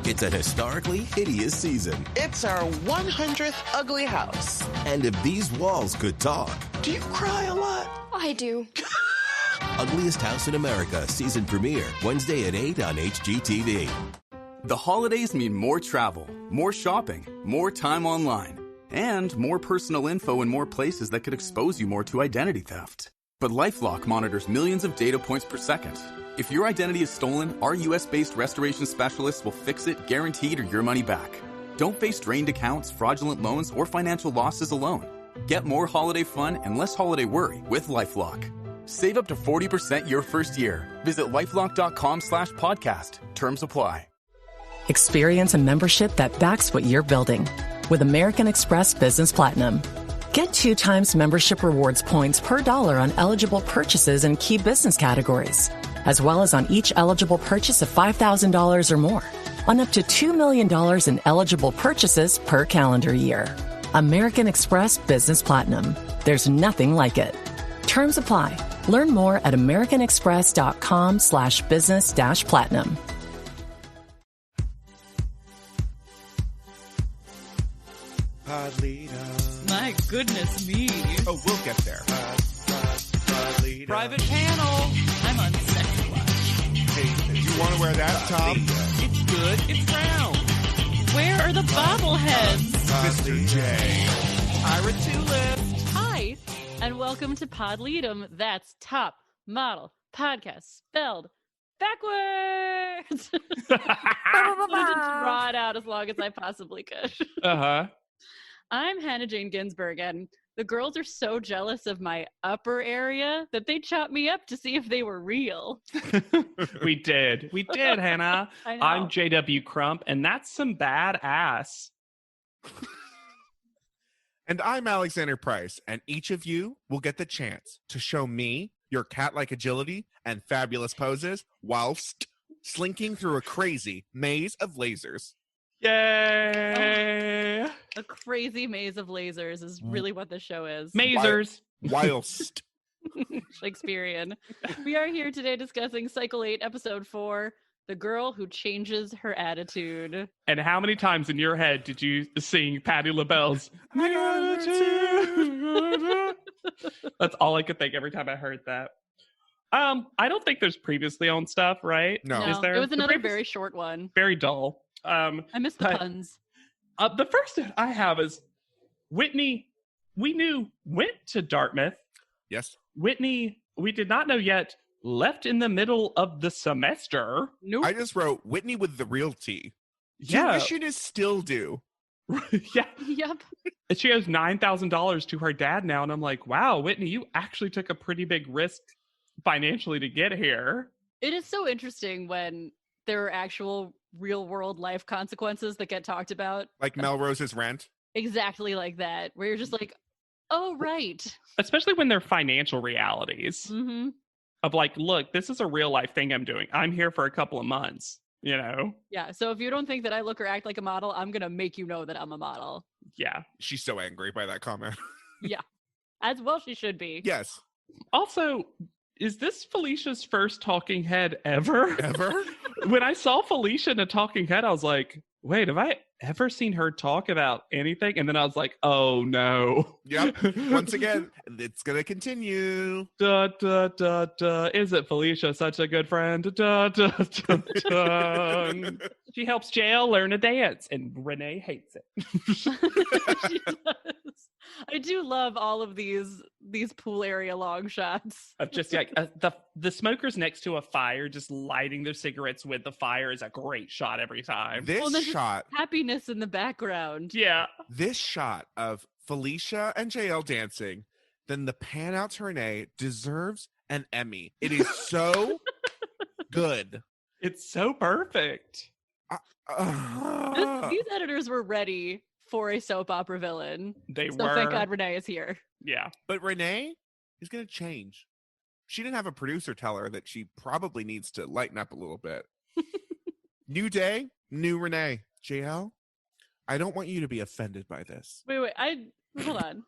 It's an historically hideous season. It's our 100th ugly house. And if these walls could talk... Do you cry a lot? I do. Ugliest House in America season premiere Wednesday at 8 on HGTV. The holidays mean more travel, more shopping, more time online, and more personal info in more places that could expose you more to identity theft. But LifeLock monitors millions of data points per second. If your identity is stolen, our U.S.-based restoration specialists will fix it guaranteed or your money back. Don't face drained accounts, fraudulent loans, or financial losses alone. Get more holiday fun and less holiday worry with LifeLock. Save up to 40% your first year. Visit LifeLock.com/podcast. Terms apply. Experience a membership that backs what you're building with American Express Business Platinum. Get 2 times membership rewards points per dollar on eligible purchases in key business categories, as well as on each eligible purchase of $5,000 or more, on up to $2 million in eligible purchases per calendar year. American Express Business Platinum. There's nothing like it. Terms apply. Learn more at americanexpress.com/business-platinum. Pod leader. My goodness me. Oh, we'll get there. Pod leader. Private panel. I'm on sex watch. Hey, do you want to wear that, Tom? It's good. It's round. Where are the bobbleheads? Mr. J. Ira Tulip. Hi, and welcome to Pod Leadum. That's Top Model Podcast spelled backwards. I wanted to draw it out as long as I possibly could. Uh-huh. I'm Hannah Jane Ginsburg, and the girls are so jealous of my upper area that they chopped me up to see if they were real. We did, Hannah. I know. I'm JW Crump, and that's some bad ass. And I'm Alexander Price, and each of you will get the chance to show me your cat-like agility and fabulous poses whilst slinking through a crazy maze of lasers. Yay! A crazy maze of lasers is really what this show is. Mazers. Whilst. Shakespearean. We are here today discussing Cycle 8, Episode 4, The Girl Who Changes Her Attitude. And how many times in your head did you sing Patti LaBelle's Attitude? That's all I could think every time I heard that. I don't think there's previously on stuff, right? No. Is there? It was another very short one. Very dull. I missed the puns. The first I have is Whitney, we knew, went to Dartmouth. Yes. Whitney, we did not know yet, left in the middle of the semester. Nope. I just wrote Whitney with the real T. Yeah. Tuition is still due. Yeah. Yep. And she owes $9,000 to her dad now. And I'm like, wow, Whitney, you actually took a pretty big risk financially to get here. It is so interesting when there are actual real world life consequences that get talked about. Like Melrose's rent. Exactly like that, where you're just like, oh, right. Especially when they're financial realities Mm-hmm. of like, look, this is a real life thing I'm doing. I'm here for a couple of months, you know? Yeah, so if you don't think that I look or act like a model, I'm going to make you know that I'm a model. Yeah. She's so angry by that comment. Yeah. As well she should be. Yes. Also, is this Felicia's first talking head ever? Ever? When I saw Felicia in a talking head, I was like, wait, have I ever seen her talk about anything? And then I was like, oh no. Yep. Once again, it's going to continue. Da, da, da, da. Is it Felicia such a good friend? Da, da, da, da. She helps JL learn to dance, and Renee hates it. She does. I do love all of these pool area long shots. Of just like the smokers next to a fire, just lighting their cigarettes with the fire is a great shot every time. This shot. Happiness in the background. Yeah. This shot of Felicia and JL dancing, then the pan out to Renee deserves an Emmy. It is so good. It's so perfect. These editors were ready for a soap opera villain. They so were. Thank God Renee is here. Yeah. But Renee is going to change. She didn't have a producer tell her that she probably needs to lighten up a little bit. New day, new Renee. JL, I don't want you to be offended by this. Wait, hold on.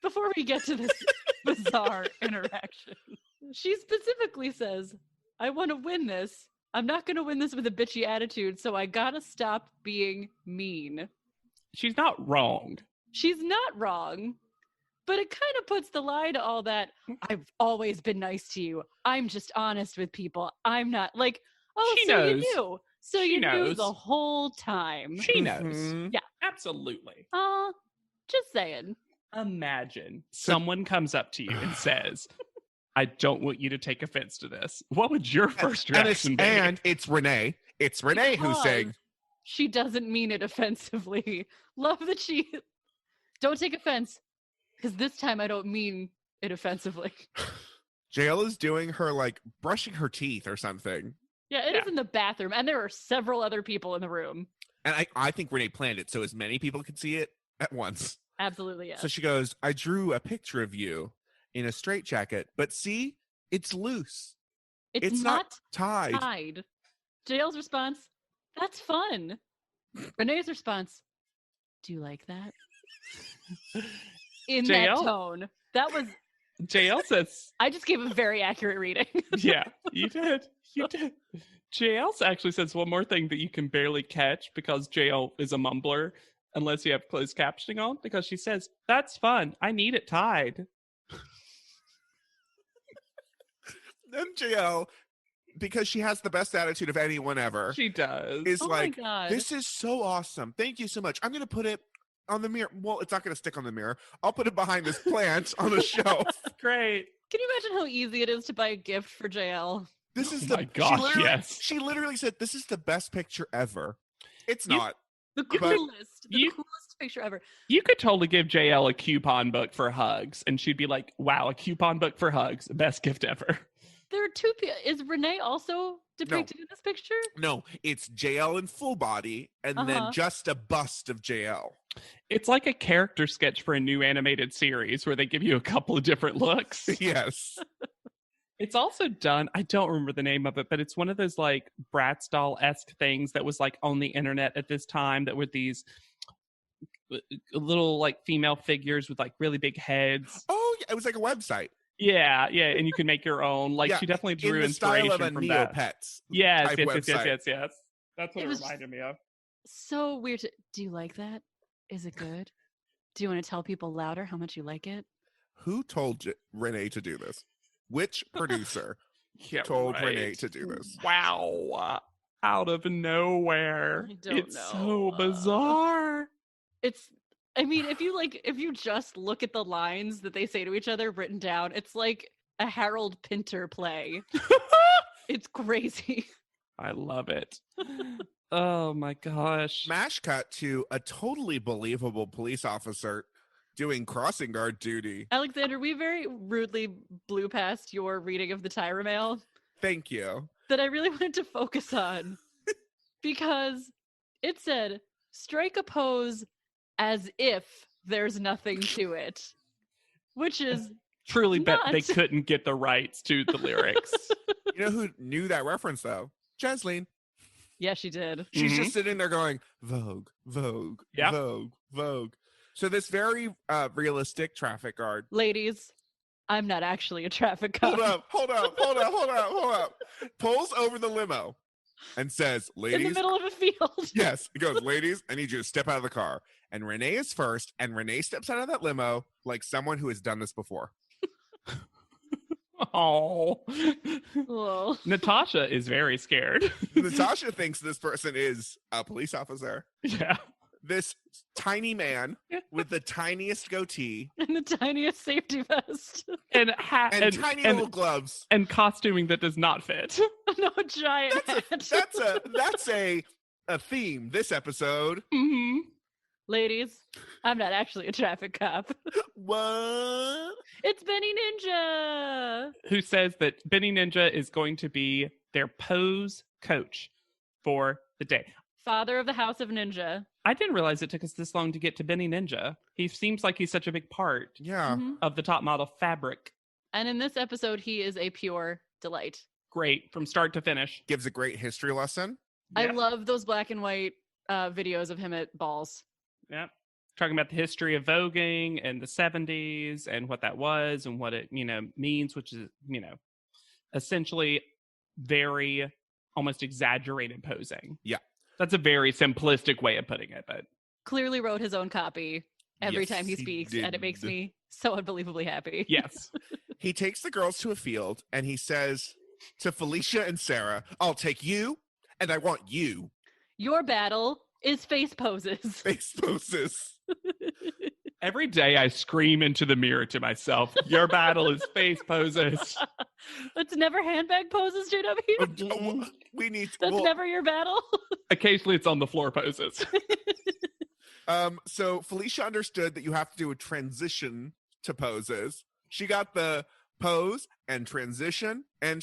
Before we get to this bizarre interaction, she specifically says, I want to win this I'm not going to win this with a bitchy attitude, so I gotta stop being mean. She's not wrong. She's not wrong, but it kind of puts the lie to all that. I've always been nice to you. I'm just honest with people. I'm not like, oh, She so knows. you knew. So She you knew knows. the whole time. She knows. Mhm. Yeah. Absolutely. Just saying. Imagine someone comes up to you and says, I don't want you to take offense to this. What would your first reaction be? And it's Renee. It's Renee who's saying, Because she doesn't mean it offensively. Love that she don't take offense, because this time I don't mean it offensively. JL is doing her like brushing her teeth or something. Yeah, it is in the bathroom, and there are several other people in the room. And I think Renee planned it so as many people could see it at once. Absolutely, yes. So she goes, I drew a picture of you in a straitjacket, but see, it's loose. It's not tied. tied. JL's response, that's fun. Renee's response, do you like that? In that JL? tone. That was, JL says, I just gave a very accurate reading. yeah, you did. You did. JL actually says one more thing that you can barely catch because JL is a mumbler unless you have closed captioning on, because she says, that's fun. I need it tied. Then JL, because she has the best attitude of anyone ever, She does. is Oh like, my God. this is so awesome. Thank you so much. I'm going to put it on the mirror. Well, it's not going to stick on the mirror. I'll put it behind this plant on the shelf. Great. Can you imagine how easy it is to buy a gift for JL? This is Oh my gosh, yes. She literally said, this is the best picture ever. It's You- not. The But coolest, you- coolest picture ever. You could totally give JL a coupon book for hugs, and she'd be like, wow, a coupon book for hugs. Best gift ever. There are two people. Is Renee also depicted in this picture? No, it's JL in full body and then just a bust of JL. It's like a character sketch for a new animated series where they give you a couple of different looks. Yes. It's also done, I don't remember the name of it, but it's one of those like Bratz doll-esque things that was like on the internet at this time that were these little like female figures with like really big heads. Oh, yeah, it was like a website. Yeah, and you can make your own. Like, Yeah, she definitely drew in the inspiration style of a from that. Neopets. Yes, type yes. website. That's what It it was reminded me of. So weird. Do you like that? Is it good? Do you want to tell people louder how much you like it? Who told Renee to do this? Which producer Yeah, told right. Renee to do this? Wow. Out of nowhere. I don't It's know. so bizarre. I mean, if you just look at the lines that they say to each other written down, it's like a Harold Pinter play. It's crazy. I love it. Oh my gosh. Smash cut to a totally believable police officer doing crossing guard duty. Alexander, we very rudely blew past your reading of the Tyra mail Thank you. that I really wanted to focus on because it said, strike a pose as if there's nothing to it, which is Truly bet they not. couldn't get the rights to the lyrics. You know who knew that reference though? Jesleen. Yeah, she did. She's just sitting there going, Vogue, Vogue, Yep. Vogue, Vogue. So this very realistic traffic guard. Ladies, I'm not actually a traffic cop. Hold up. Pulls over the limo and says, In ladies. the middle of a field. Yes. It goes, ladies, I need you to step out of the car. And Renee is first, and Renee steps out of that limo like someone who has done this before. Oh. Whoa. Natasha is very scared. Natasha thinks this person is a police officer. Yeah. This tiny man with the tiniest goatee And the tiniest safety vest. And and tiny little gloves. and costuming that does not fit. No giant hat. That's a theme this episode. Mhm. Ladies, I'm not actually a traffic cop. What? It's Benny Ninja. Who says that Benny Ninja is going to be their pose coach for the day. Father of the House of Ninja. I didn't realize it took us this long to get to Benny Ninja. He seems like he's such a big part Yeah. Mhm. of the top model fabric. And in this episode, he is a pure delight. Great from start to finish. Gives a great history lesson. I Yeah. love those black and white videos of him at balls. Yeah. Talking about the history of voguing and the 70s and what that was and what it, means, which is, essentially very almost exaggerated posing. Yeah. That's a very simplistic way of putting it, but Clearly wrote his own copy every Yes, time he he speaks, and it makes did. me so unbelievably happy. yes. He takes the girls to a field and he says to Felicia and Sarah, I'll take you and I want you. Your battle is face poses. Face poses. Every day I scream into the mirror to myself, your battle is face poses. It's never handbag poses, JW. We need That's never your battle. Occasionally it's on the floor poses. So Felicia understood that you have to do a transition to poses. She got the pose and transition, and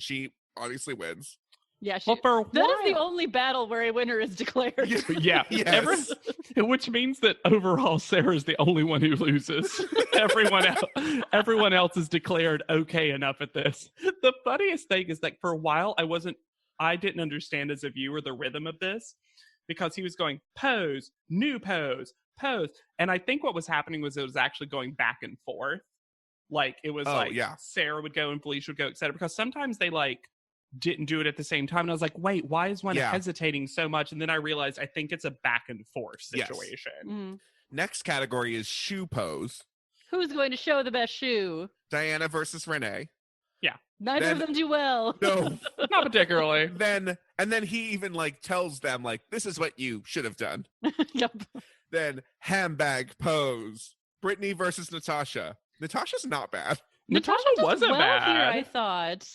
she obviously wins. Yeah, Well, for a that is the while- only battle where a winner is declared. Yeah, Yes. which means that overall Sarah's the only one who loses. Everyone else is declared okay enough at this. The funniest thing is that for a while I didn't understand as a viewer the rhythm of this, because he was going pose, new pose, pose, and I think what was happening was it was actually going back and forth. Like it was Sarah would go and Felicia would go, etc. Because sometimes they didn't do it at the same time. And I was like, wait, why is one hesitating so much? And then I realized I think it's a back and forth situation. Yes. Mm-hmm. Next category is shoe pose. Who's going to show the best shoe? Diana versus Renee. Yeah. Neither of them do well. No. Not particularly. Then he even tells them this is what you should have done. Yep. Then handbag pose. Brittany versus Natasha. Natasha's not bad. Natasha does wasn't well bad. Here, I thought.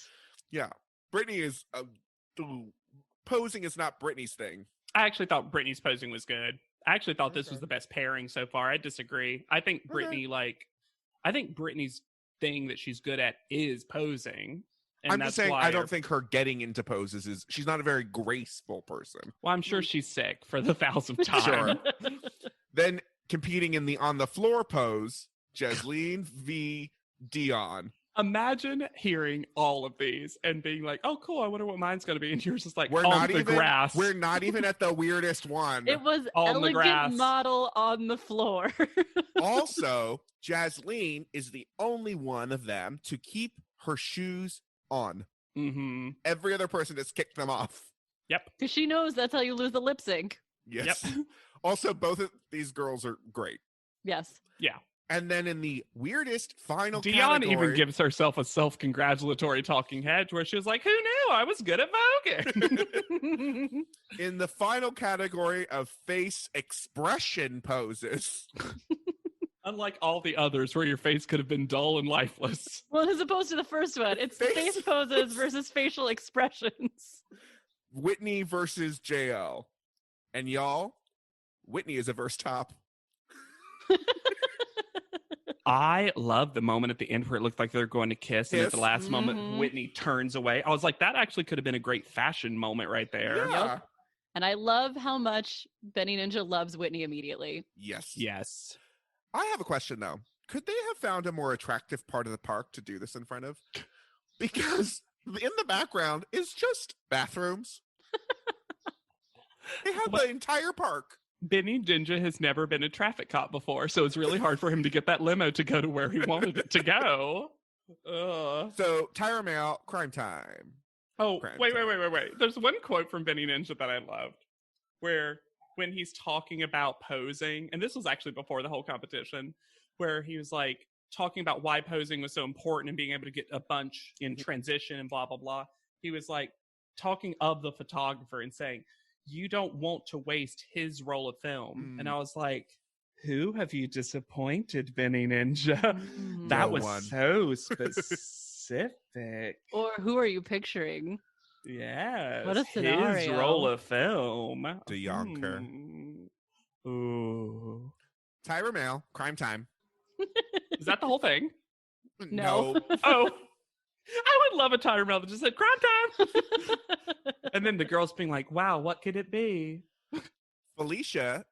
Yeah. Brittany is posing is not Brittany's thing. I actually thought Brittany's posing was good. I actually thought this was the best pairing so far. I disagree. I think Brittany, I think Brittany's thing that she's good at is posing. And I'm just saying, I don't think her getting into poses she's not a very graceful person. Well, I'm sure she's sick for the 1,000th time. Sure. Then competing in the on the floor pose, Jesleen v. Dion. Imagine hearing all of these and being like, oh, cool, I wonder what mine's going to be. And yours is we're on not the even, grass. We're not even at the weirdest one. It was on the grass. elegant model on the floor. Also, Jesleen is the only one of them to keep her shoes on. Mm-hmm. Every other person has kicked them off. Yep. Because she knows that's how you lose the lip sync. Yes. Yep. Also, both of these girls are great. Yes. Yeah. And then in the weirdest final Dion category, even gives herself a self-congratulatory talking head where she was like, who knew I was good at voguing? in the final category of face expression poses. Unlike all the others where your face could have been dull and lifeless. Well, as opposed to the first one, it's face poses versus facial expressions. Whitney versus JL. And y'all, Whitney is a verse top. I love the moment at the end where it looked like they're going to kiss. And at the last moment, Whitney turns away. I was like, that actually could have been a great fashion moment right there. Yeah. Yep. And I love how much Benny Ninja loves Whitney immediately. Yes. Yes. I have a question, though. Could they have found a more attractive part of the park to do this in front of? Because in the background is just bathrooms. They have the entire park. Benny Ninja has never been a traffic cop before, so it's really hard for him to get that limo to go to where he wanted it to go. So, Tyra Mail, crime time. Oh, wait. There's one quote from Benny Ninja that I loved, where when he's talking about posing, and this was actually before the whole competition, where he was talking about why posing was so important and being able to get a bunch in transition and blah, blah, blah. He was talking of the photographer and saying, you don't want to waste his roll of film. And I was like, who have you disappointed, Benny Ninja? That was so specific. Or who are you picturing? Yes. What a scenario. His roll of film. The Yonker. Ooh. Tyra Mail, crime time. Is that the whole thing? No. Oh. I would love a Tyra Mail that just said, crime time! And then the girls being like, wow, what could it be? Felicia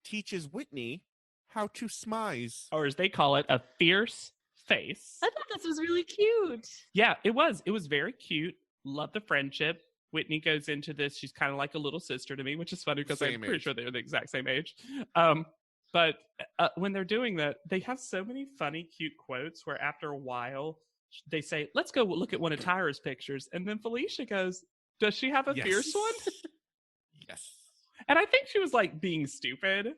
teaches Whitney how to smize. Or as they call it, a fierce face. I thought this was really cute. Yeah, it was. It was very cute. Love the friendship. Whitney goes into this. She's kind of like a little sister to me, which is funny because I'm pretty sure they're the exact same age. But when they're doing that, they have so many funny, cute quotes where after a while, they say, let's go look at one of Tyra's pictures. And then Felicia goes, Does she have a fierce one? Yes. And I think she was like being stupid,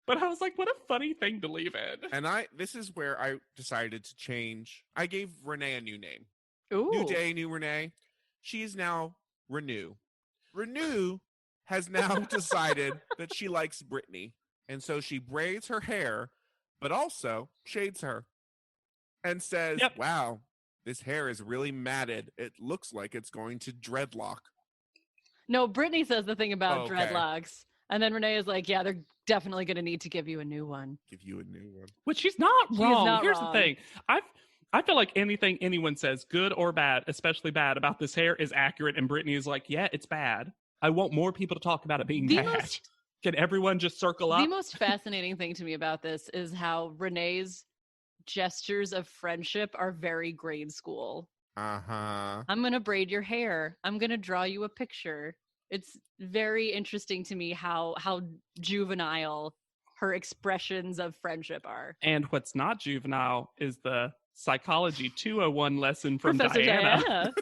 but I was like, what a funny thing to leave in. And this is where I decided to change. I gave Renee a new name. Ooh. New day, new Renee. She is now Renew. Renew has now decided that she likes Brittany. And so she braids her hair, but also shades her and says, Yep. wow, this hair is really matted. It looks like it's going to dreadlock. No, Brittany says the thing about Okay. dreadlocks. And then Renee is like, yeah, they're definitely going to need to give you a new one. Give you a new one. Which she's not She is wrong. not Here's wrong. the thing. I feel like anything anyone says, good or bad, especially bad, about this hair is accurate. And Brittany is like, yeah, it's bad. I want more people to talk about it being bad. Can everyone just circle up? The most fascinating thing to me about this is how Renee's gestures of friendship are very grade school. Uh-huh. I'm going to braid your hair. I'm going to draw you a picture. It's very interesting to me how juvenile her expressions of friendship are. And what's not juvenile is the Psychology 201 lesson from Professor Diana.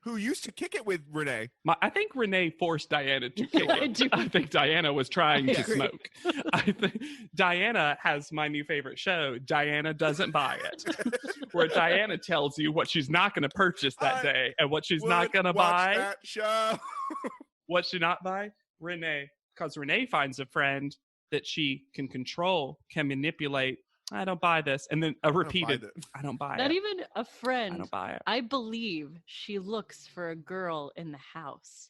Who used to kick it with Renee. I think Renee forced Diana to kick I it. do. I think Diana was trying I to agree. smoke. I think Diana has my new favorite show, Diana Doesn't Buy It, where Diana tells you what she's not going to purchase that I day and what she's Would not going to watch buy. that show. What she not buy? Renee. Because Renee finds a friend that she can control, can manipulate. I don't buy this. And then repeated, I don't buy Not it. even a I friend. don't buy it. I believe she looks for a girl in the house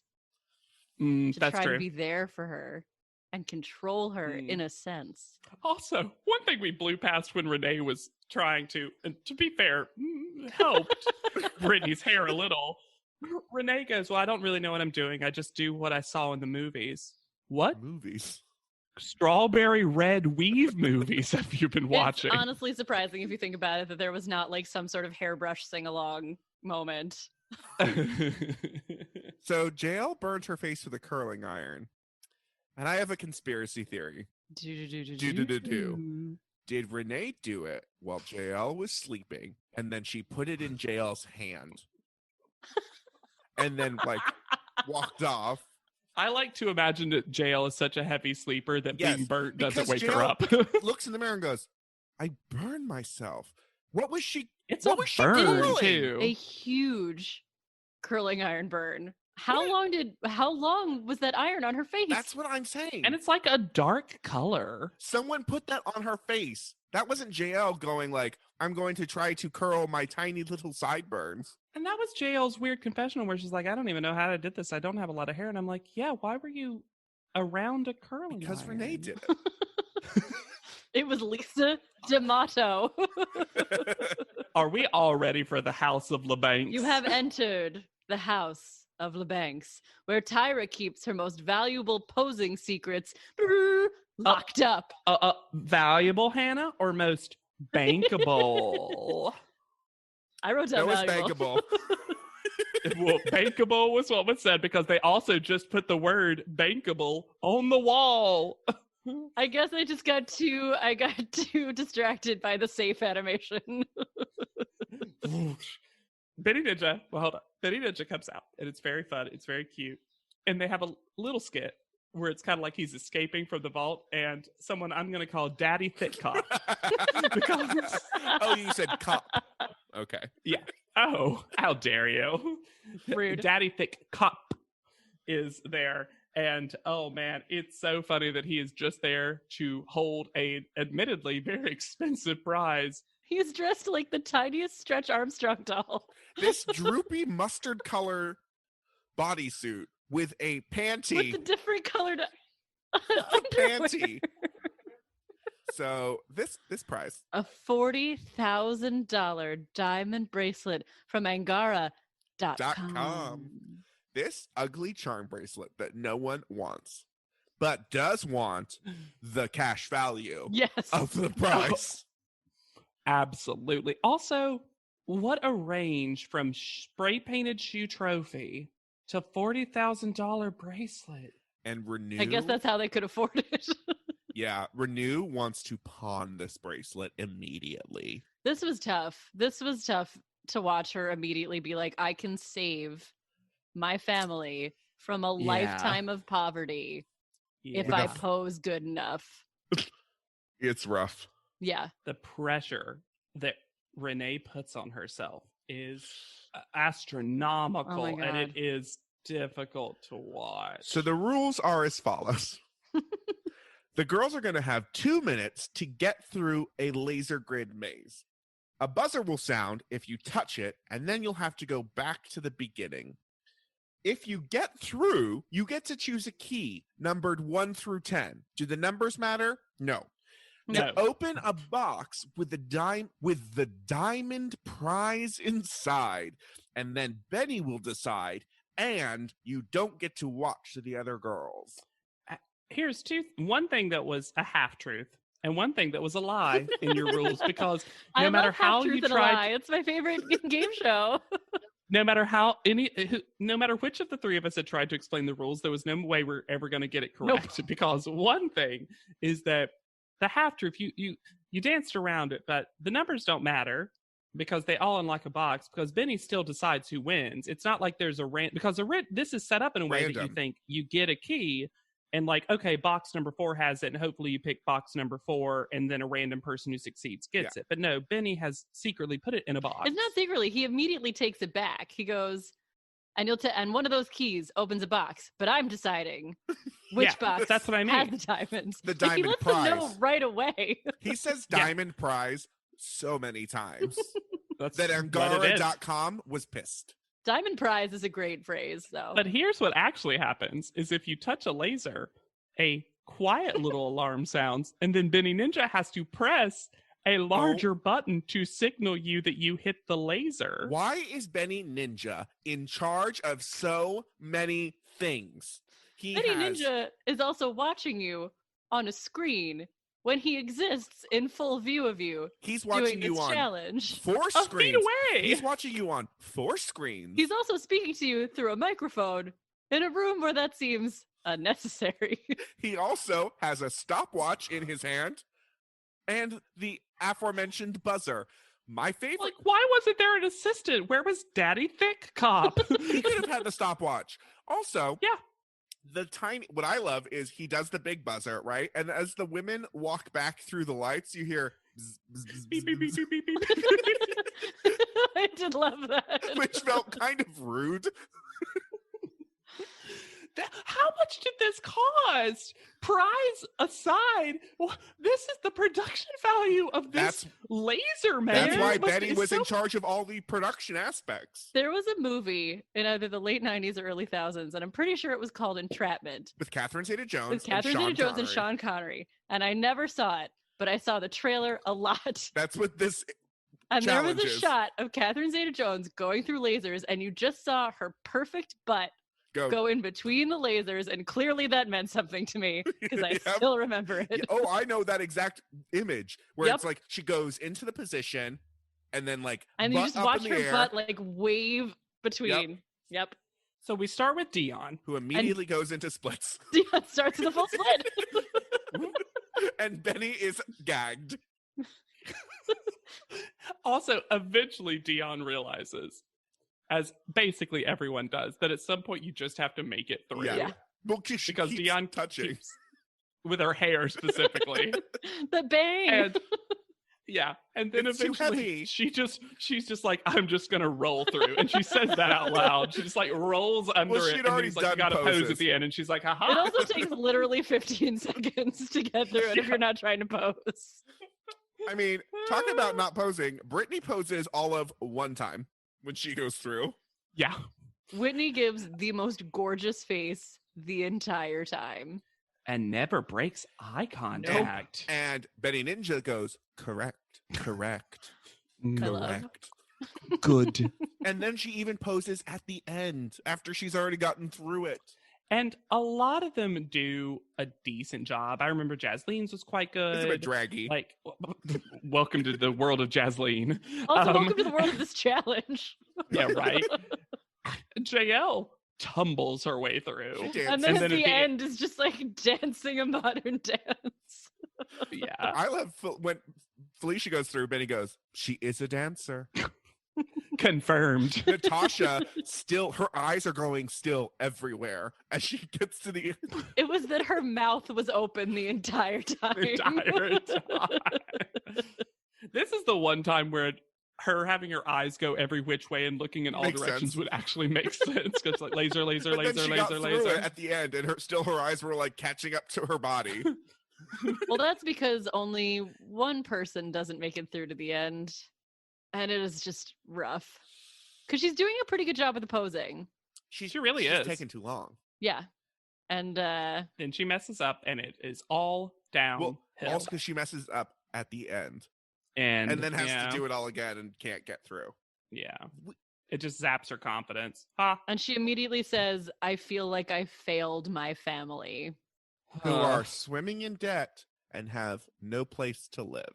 to That's try true. to be there for her and control her in a sense. Also, one thing we blew past when Renee was trying to, and to be fair, helped Brittany's hair a little. Renee goes, well, I don't really know what I'm doing. I just do what I saw in the movies. What? Movies. Strawberry red weave movies have you been watching? It's honestly surprising if you think about it that there was not like some sort of hairbrush sing-along moment. So JL burned her face with a curling iron. And I have a conspiracy theory. Do. Did Renee do it while JL was sleeping? And then she put it in JL's hand. And then like walked off. I like to imagine that JL is such a heavy sleeper that being burnt doesn't wake her JL up. looks in the mirror and goes, I burned myself. What was she? It's what a was she burn, curling? too. A huge curling iron burn. How long was that iron on her face? That's what I'm saying. And it's like a dark color. Someone put that on her face. That wasn't JL going like, I'm going to try to curl my tiny little sideburns. And that was JL's weird confessional where she's like, I don't even know how I did this. I don't have a lot of hair. And I'm like, yeah, why were you around a curling Because iron? Renee did it. It was Lisa D'Amato. Are we all ready for the House of LeBancs? You have entered the house of LeBancs, where Tyra keeps her most valuable posing secrets locked up. Valuable, Hannah, or most bankable? I wrote down That was valuable. bankable. Well, bankable was what was said because they also just put the word bankable on the wall. I guess I got too distracted by the safe animation. Benny Ninja, well, hold on. Benny Ninja comes out, and it's very fun. It's very cute. And they have a little skit where it's kind of like he's escaping from the vault, and someone I'm going to call Daddy Thick Cop. Because... Oh, you said cop. Okay. Yeah. Oh, how dare you. Rude. Daddy Thick Cop is there. And oh man, it's so funny that he is just there to hold a admittedly very expensive prize. He's dressed like the tiniest Stretch Armstrong doll. This droopy mustard color bodysuit with a panty. With the different colored panty. So this prize. A $40,000 diamond bracelet from Angara.com. This ugly charm bracelet that no one wants, but does want the cash value Yes. of the price. Absolutely. Also, what a range from spray painted shoe trophy to $40,000 bracelet. And Renew. I guess that's how they could afford it. Yeah, Renew wants to pawn this bracelet immediately. This was tough. This was tough to watch her immediately be like, I can save my family from a lifetime of poverty if I pose good enough. It's rough. Yeah. The pressure that Renee puts on herself is astronomical, Oh my and it God. is difficult to watch. So the rules are as follows. The girls are going to have 2 minutes to get through a laser grid maze. A buzzer will sound if you touch it, and then you'll have to go back to the beginning. If you get through, you get to choose a key numbered 1 through 10. Do the numbers matter? No. No. To open a box with the diamond prize inside, and then Benny will decide, and you don't get to watch the other girls. Here's one thing that was a half-truth and one thing that was a lie in your rules, because no matter how you tried, it's my favorite game show. no matter which of the three of us had tried to explain the rules, there was no way we're ever going to get it correct. Nope. Because one thing is that the half-truth, you danced around it, but the numbers don't matter because they all unlock a box, because Benny still decides who wins. It's not like there's this is set up in a way that you think you get a key and like, okay, box number 4 has it, and hopefully you pick box number 4, and then a random person who succeeds gets it. But no, Benny has secretly put it in a box. It's not secretly. He immediately takes it back. He goes, and one of those keys opens a box, but I'm deciding which box that's what I mean. has the diamonds. The diamond he lets prize. them know right away. He says diamond prize so many times that Angara.com was pissed. Diamond prize is a great phrase, though. But here's what actually happens is if you touch a laser, a quiet little alarm sounds, and then Benny Ninja has to press a larger button to signal you that you hit the laser. Why is Benny Ninja in charge of so many things? Benny Ninja is also watching you on a screen when he exists in full view of you. He's watching you on challenge 4 screens. Feet away. He's watching you on 4 screens. He's also speaking to you through a microphone in a room where that seems unnecessary. He also has a stopwatch in his hand and the aforementioned buzzer. My favorite. Like, why wasn't there an assistant? Where was Daddy Thick Cop? He could have had the stopwatch. Also, yeah. What I love is he does the big buzzer, right? And as the women walk back through the lights, you hear bzz, bzz, bzz, beep, beep, beep, beep, beep, beep. I did love that. Which felt kind of rude. How much did this cost? Prize aside, this is the production value of this laser, man. That's why Betty was in charge of all the production aspects. There was a movie in either the late 90s or early 2000s, and I'm pretty sure it was called Entrapment. With Catherine Zeta-Jones and Sean Connery. And I never saw it, but I saw the trailer a lot. That's what this And there was a shot of Catherine Zeta-Jones going through lasers, and you just saw her perfect butt go in between the lasers, and clearly that meant something to me because I still remember it. Yeah. Oh, I know that exact image where it's like she goes into the position and then you just watch her butt like wave between. Yep. So we start with Dion, who immediately goes into splits. Dion starts with a full split. And Benny is gagged. Also, eventually Dion realizes, as basically everyone does, that at some point you just have to make it through. Yeah. Well, because Dion touching with her hair specifically. The bang. And then eventually she's just like, I'm just gonna roll through, and she says that out loud. She just like rolls under it, and he's like, you gotta pose at the end, and she's like, haha. It also takes literally 15 seconds to get through it if you're not trying to pose. I mean, talk about not posing. Brittany poses all of one time when she goes through. Yeah. Whitney gives the most gorgeous face the entire time. And never breaks eye contact. Nope. And Benny Ninja goes, correct. Good. And then she even poses at the end after she's already gotten through it. And a lot of them do a decent job. I remember Jaslene's was quite good. It's a bit draggy. Like, welcome to the world of Jasleen. Also, welcome to the world of this challenge. Yeah, right. JL tumbles her way through. And then at the end is just like dancing a modern dance. I love when Felicia goes through, Benny goes, she is a dancer. Confirmed. Natasha still, her eyes are going still everywhere as she gets to the end. It was that her mouth was open the entire time. This is the one time where her having her eyes go every which way and looking in all Makes directions sense. would actually make sense. Because like laser, laser, But then laser, she got laser, through laser. it at the end, and her eyes were like catching up to her body. Well, that's because only one person doesn't make it through to the end. And it is just rough. Because she's doing a pretty good job of the posing. She really she's is. taking too long. Yeah. And then she messes up, and it is all downhill. Well, also because she messes up at the end. And then has to do it all again and can't get through. Yeah. It just zaps her confidence. Ha. and she immediately says, I feel like I failed my family. Who are swimming in debt and have no place to live.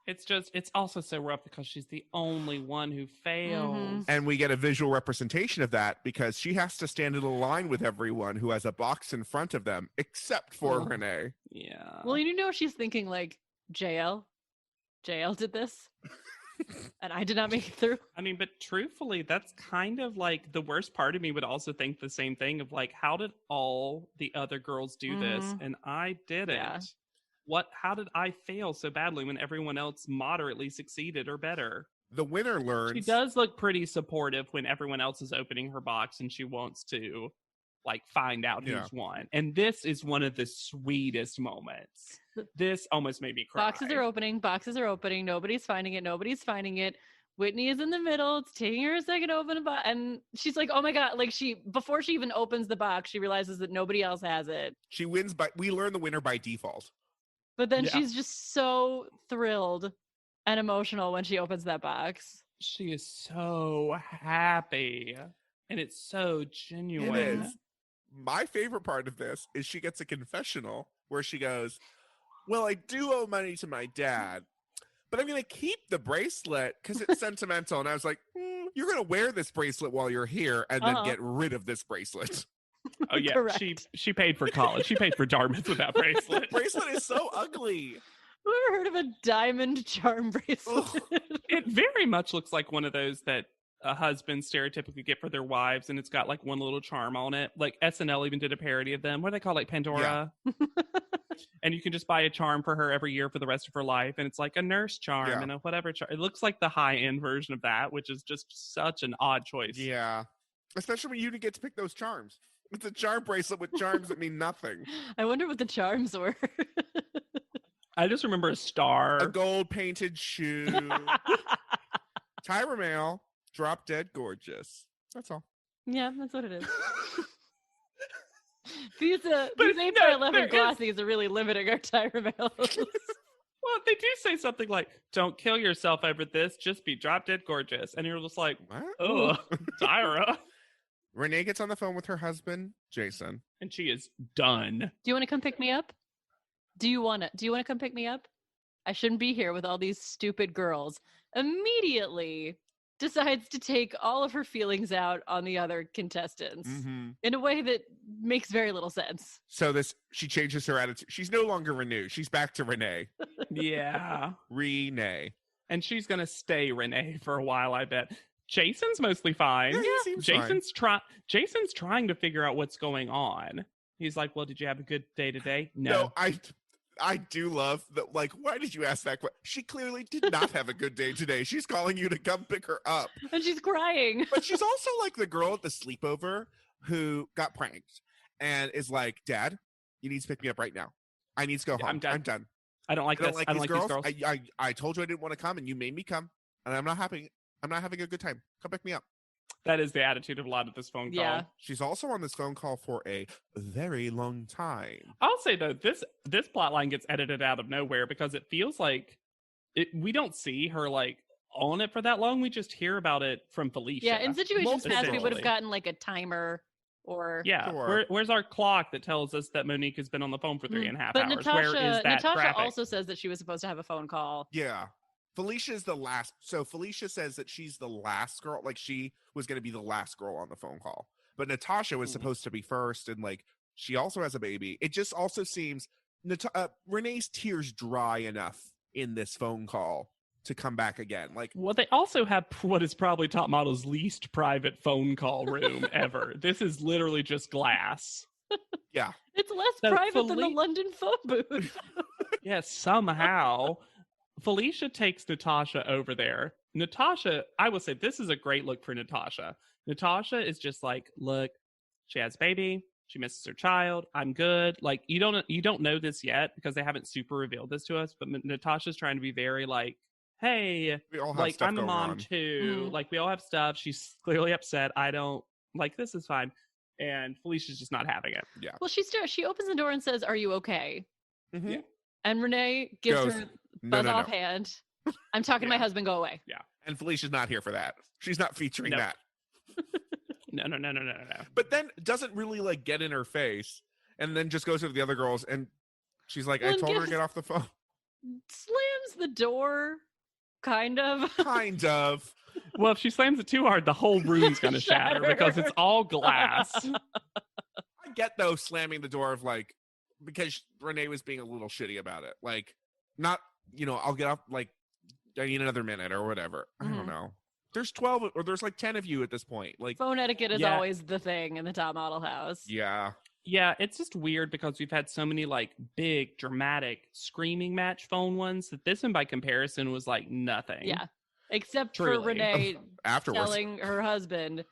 It's also so rough because she's the only one who fails. And we get a visual representation of that because she has to stand in a line with everyone who has a box in front of them, except for Renee. Yeah. Well, you know, she's thinking like, JL did this. And I did not make it through. I mean, but truthfully, that's kind of like the worst part of me would also think the same thing of like, how did all the other girls do this and I didn't? Yeah. How did I fail so badly when everyone else moderately succeeded or better? The winner learns. She does look pretty supportive when everyone else is opening her box and she wants to like find out who's won. And this is one of the sweetest moments. This almost made me cry. Boxes are opening. Nobody's finding it. Whitney is in the middle. It's taking her a second to open a box. And she's like, oh my God. Like before she even opens the box, she realizes that nobody else has it. She wins we learn the winner by default. But then she's just so thrilled and emotional when she opens that box. She is so happy. And it's so genuine. It is. My favorite part of this is she gets a confessional where she goes, well, I do owe money to my dad, but I'm going to keep the bracelet because it's sentimental. And I was like, you're going to wear this bracelet while you're here and then get rid of this bracelet. Oh, yeah. She paid for college. She paid for Dartmouth with that bracelet. The bracelet is so ugly. Who ever heard of a diamond charm bracelet? It very much looks like one of those that husbands stereotypically get for their wives, and it's got like one little charm on it. Like SNL even did a parody of them. What do they call it? Like Pandora? Yeah. And you can just buy a charm for her every year for the rest of her life, and it's like a nurse charm and a whatever charm. It looks like the high-end version of that, which is just such an odd choice. Yeah. Especially when you didn't get to pick those charms. It's a charm bracelet with charms that mean nothing. I wonder what the charms were. I just remember a star. A gold painted shoe. Tyra Mail, drop dead gorgeous. That's all. Yeah, that's what it is. These 8x11 glossies are really limiting our Tyra Mails. Well, they do say something like, don't kill yourself over this, just be drop dead gorgeous. And you're just like, what? Oh, Tyra. Renee gets on the phone with her husband, Jason. And she is done. Do you want to come pick me up? Do you want to come pick me up? I shouldn't be here with all these stupid girls. Immediately decides to take all of her feelings out on the other contestants in a way that makes very little sense. So she changes her attitude. She's no longer Renee. She's back to Renee. Yeah. Renee. And she's going to stay Renee for a while, I bet. Jason's mostly fine. Yeah, he seems fine. Jason's trying to figure out what's going on. He's like, well, did you have a good day today? No, I do love that. Like, why did you ask that question? She clearly did not have a good day today. She's calling you to come pick her up. And she's crying. But she's also like the girl at the sleepover who got pranked and is like, Dad, you need to pick me up right now. I need to go home. I'm done. I don't like this. I don't like these girls. I told you I didn't want to come and you made me come. And I'm not having a good time. Come pick me up. That is the attitude of a lot of this phone call. Yeah. She's also on this phone call for a very long time. I'll say though, this plot line gets edited out of nowhere because it feels like we don't see her like on it for that long. We just hear about it from Felicia. Yeah, in situations past, we would have gotten like a timer or where's our clock that tells us that Monique has been on the phone for 3.5 hours? Natasha, Where is that Natasha graphic? also says that she was supposed to have a phone call. Yeah. Felicia's the last. So Felicia says that she's the last girl. Like she was going to be the last girl on the phone call. But Natasha was supposed to be first. And like, she also has a baby. It just also seems Renee's tears dry enough in this phone call to come back again. Like, Well, they also have what is probably Top Model's least private phone call room ever. This is literally just glass. yeah. It's less So private than the London phone booth. Yes, somehow. Felicia takes Natasha over there. Natasha, I will say this is a great look for Natasha. Natasha is just like, look, she has a baby. She misses her child. I'm good. Like, you don't know this yet because they haven't super revealed this to us, but Natasha's trying to be very like, hey, We all have like, stuff I'm a going mom on. too. Like, we all have stuff. She's clearly upset. I don't like, this is fine. And Felicia's just not having it. Yeah. Well, she opens the door and says, "Are you okay?" Mhm. Yeah. And Renee gives Goes, her "No, buzz no, off no." hand. I'm talking to my Yeah. husband. Go away. And Felicia's not here for that. She's not featuring No. that. No. But then doesn't really like get in her face and then just goes to the other girls and she's like, Well, I and told her to gives- get off the phone. Slams the door, kind of. Kind of. Well, if she slams it too hard, the whole room's going to shatter because it's all glass. I get though slamming the door of like, because Renee was being a little shitty about it. Like, not, I'll get off, like, I need another minute or whatever. I don't know. There's 12 or there's like 10 of you at this point. Like, Phone etiquette is Yeah. always the thing in the Top Model house. yeah. Yeah, it's just weird because we've had so many like big, dramatic, screaming match phone ones that this one by comparison was like nothing. Yeah. Except Truly. for Renee Afterwards. telling her husband,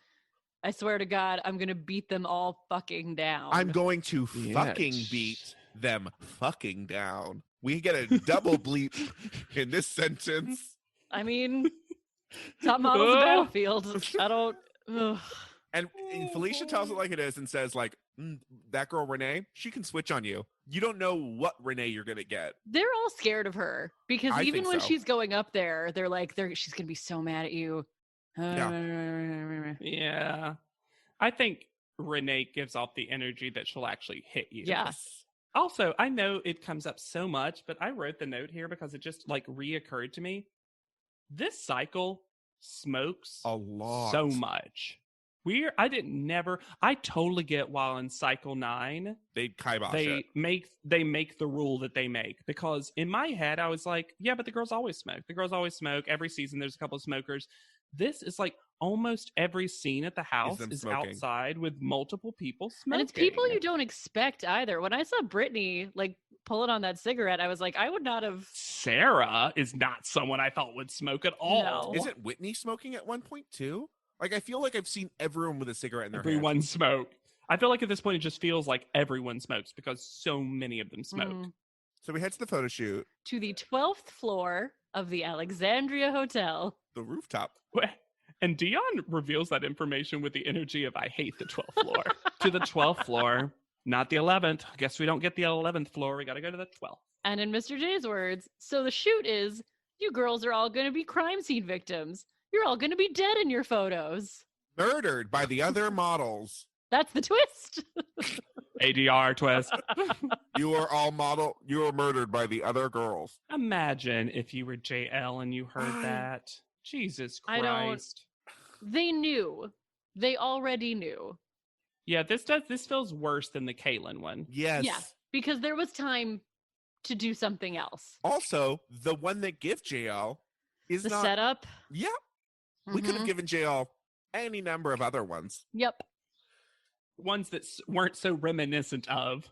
I swear to God, I'm going to beat them all fucking down. I'm going to Yeah. fucking beat them fucking down. We get a double bleep in this sentence. I mean, Top Model's a battlefield. I don't. Ugh. And Felicia tells it like it is and says like, that girl Renee, she can switch on you. You don't know what Renee you're going to get. They're all scared of her because I even think when so. she's going up there, they're like, she's going to be so mad at you. Yeah. I think Renee gives off the energy that she'll actually hit you. Yeah. Also, I know it comes up so much, but I wrote the note here because it just like reoccurred to me. This cycle smokes A lot. so much. I totally get while in cycle 9 They kibosh they it. make the rule that they make, because in my head I was like, yeah, but the girls always smoke every season. There's a couple of smokers. This is like almost every scene at the house them is smoking. outside with multiple people smoking. And it's people you don't expect either. When I saw Brittany like pulling on that cigarette, I was like, I would not have. Sarah is not someone I thought would smoke at all. No. Isn't Whitney smoking at one point too? Like, I feel like I've seen everyone with a cigarette in their hand. Everyone smoke. I feel like at this point it just feels like everyone smokes because so many of them smoke. Mhm. So we head to the photo shoot, To the 12th floor of the Alexandria Hotel. the rooftop. And Dion reveals that information with the energy of, I hate the 12th floor. To the 12th floor, not the 11th. Guess we don't get the 11th floor. We got to go to the 12th. And in Mr. J's words, so the shoot is, you girls are all going to be crime scene victims. You're all going to be dead in your photos. Murdered by the other models. That's the twist. ADR twist. You are murdered by the other girls. Imagine if you were JL and you heard that. Jesus I Christ. don't- They knew. They already knew. Yeah, this feels worse than the Caitlyn one. Yes. Yeah, because there was time to do something else. Also, the one that give JL is The not. setup. Yeah. We could have Mhm. given JL any number of other ones. Yep. Ones that weren't so reminiscent of.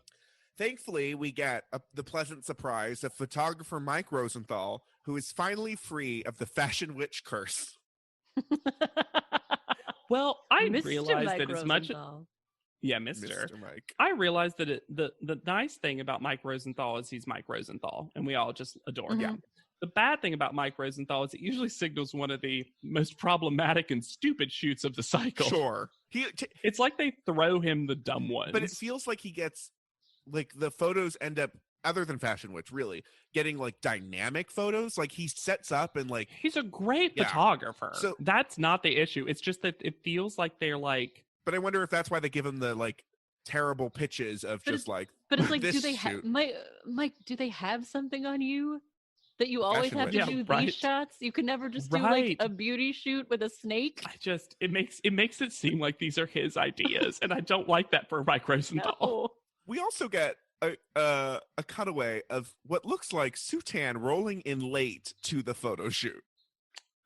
Thankfully, we get the pleasant surprise of photographer Mike Rosenthal, who is finally free of the fashion witch curse. Well, I Mr. realized Mike that as much. Rosenthal. Yeah, Mr. Mike. I realized that the nice thing about Mike Rosenthal is he's Mike Rosenthal, and we all just adore Mhm. him. The bad thing about Mike Rosenthal is it usually signals one of the most problematic and stupid shoots of the cycle. Sure. It's like they throw him the dumb ones. But it feels like he gets, like, the photos end up, other than Fashion Witch, really, getting, like, dynamic photos. Like, he sets up and, like, he's a great Yeah. photographer. So- that's not the issue. It's just that it feels like they're like, but I wonder if that's why they give him the, like, terrible pitches of But just, like, But it's like, this do they shoot. Mike, do they have something on you that you always Fashion have Witch. to Yeah, do right. these shots? You can never just do like Right. a beauty shoot with a snake? it makes it seem like these are his ideas, and I don't like that for Mike Rosenthal. No. We also get a cutaway of what looks like Sutan rolling in late to the photo shoot.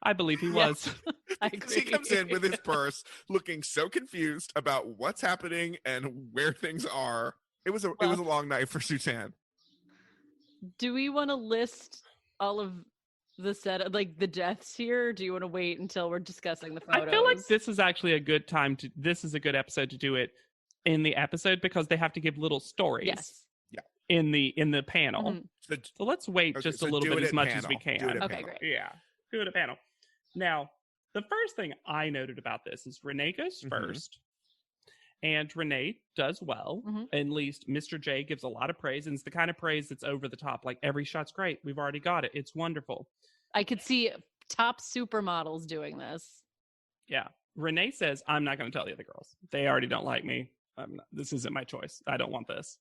I believe he Yeah. was. I Because agree. he comes in with his purse, looking so confused about what's happening and where things are. It was a long night for Sutan. Do we want to list all of the like the deaths here? Or do you want to wait until we're discussing the photos? I feel like this is actually a good time to. This is a good episode to do it in the episode because they have to give little stories. Yes. In the panel. Mhm. So let's wait just a little bit as much as we can. Do it at Okay, panel. great. Yeah, do it at panel. Now, the first thing I noted about this is Renee goes Mhm. first, and Renee does well. Mhm. At least Mr. J gives a lot of praise, and it's the kind of praise that's over the top. Like, every shot's great. We've already got it. It's wonderful. I could see top supermodels doing this. Yeah. Renee says, I'm not going to tell the other girls. They already don't like me. This isn't my choice. I don't want this.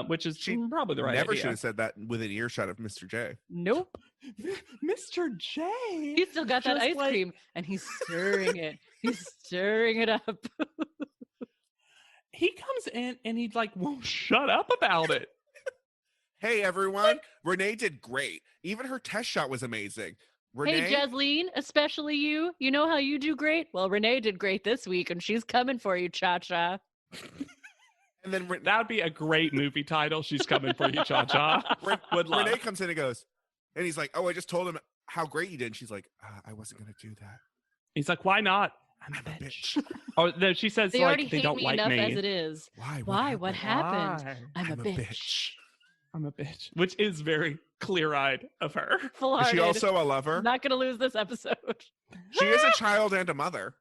Which is She probably the right Never idea. should have said that with an earshot of Mr. J. Nope. Mr. J. He's still got that Just ice like- cream and he's stirring it. He's stirring it up. He comes in and he like won't shut up about it. Hey, everyone. Renee did great. Even her test shot was amazing. Renee, Hey, Jasleen, especially you. You know how you do great? Well, Renee did great this week and she's coming for you, Cha-Cha. and then That would be a great movie title. She's coming for you, Cha Cha. Would love. Renee comes in and goes, and he's like, "Oh, I just told him how great you did." And she's like, "I wasn't going to do that. He's like, why not? I'm a bitch. Oh, no, she says They already like they hate don't me like enough me. as it is. Why? Why? What happened? Why? I'm a bitch. I'm a bitch, which is very clear-eyed of her. Is Full-hearted. she also a lover? Not going to lose this episode. She is a child and a mother.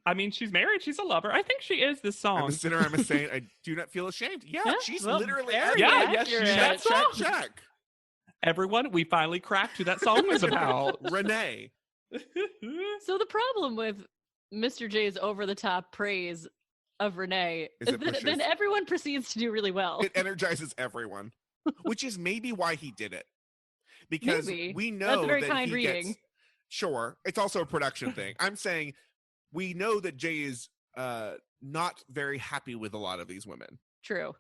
I mean, she's married. She's a lover. I think she is this I'm song. a sinner. I'm a saint. I do not feel ashamed. Yeah, Yeah, she's well, literally very Yeah, accurate. yes, she accurate. is. Check, That check, song. check. Everyone, we finally cracked who that song was about. Renee. So the problem with Mr. J's over-the-top praise of Renee Is is it that pushes. then everyone proceeds to do really well. It energizes everyone, which is maybe why he did it. Because Maybe. we know That's a very that kind he reading. gets. Sure, it's also a production thing. I'm saying we know that Jay is not very happy with a lot of these women. True.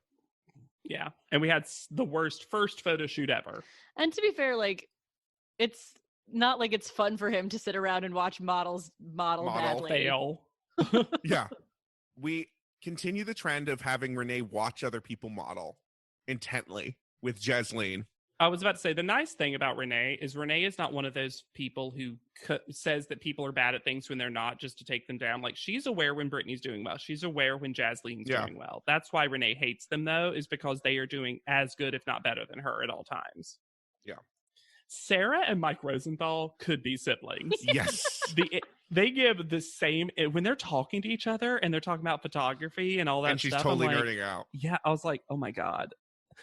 Yeah, and we had the worst first photo shoot ever. And to be fair, like, it's not like it's fun for him to sit around and watch models model badly. Fail. Yeah. We continue the trend of having Renee watch other people model intently with Jasleen. I was about to say, the nice thing about Renee is not one of those people who says that people are bad at things when they're not, just to take them down. Like, she's aware when Brittany's doing well. She's aware when Jasleen's Yeah. doing well. That's why Renee hates them, though, is because they are doing as good, if not better than her at all times. Yeah. Sarah and Mike Rosenthal could be siblings. Yes. They give the same, when they're talking to each other and they're talking about photography and all that And she's stuff. totally I'm like, nerding out. yeah, I was like, oh my God.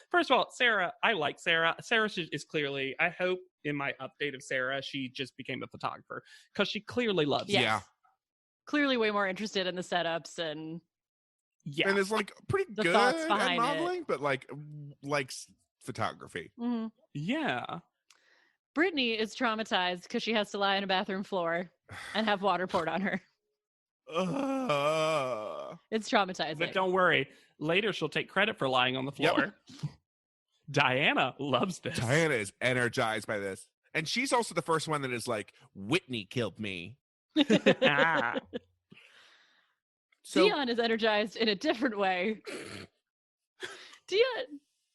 First of all, Sarah, I like Sarah. Sarah is clearly, I hope in my update of Sarah, she just became a photographer because she clearly loves Yes. it. Yeah. Clearly way more interested in the setups and Yeah. And is like pretty The good thoughts at behind it. modeling, but like likes photography. mhm. Yeah. Brittany is traumatized because she has to lie on a bathroom floor and have water poured on her. It's traumatizing. But don't worry. Later, she'll take credit for lying on the floor. Diana loves this. Diana is energized by this. And she's also the first one that is like, Whitney killed me. Ah. So Dion is energized in a different way. Dion,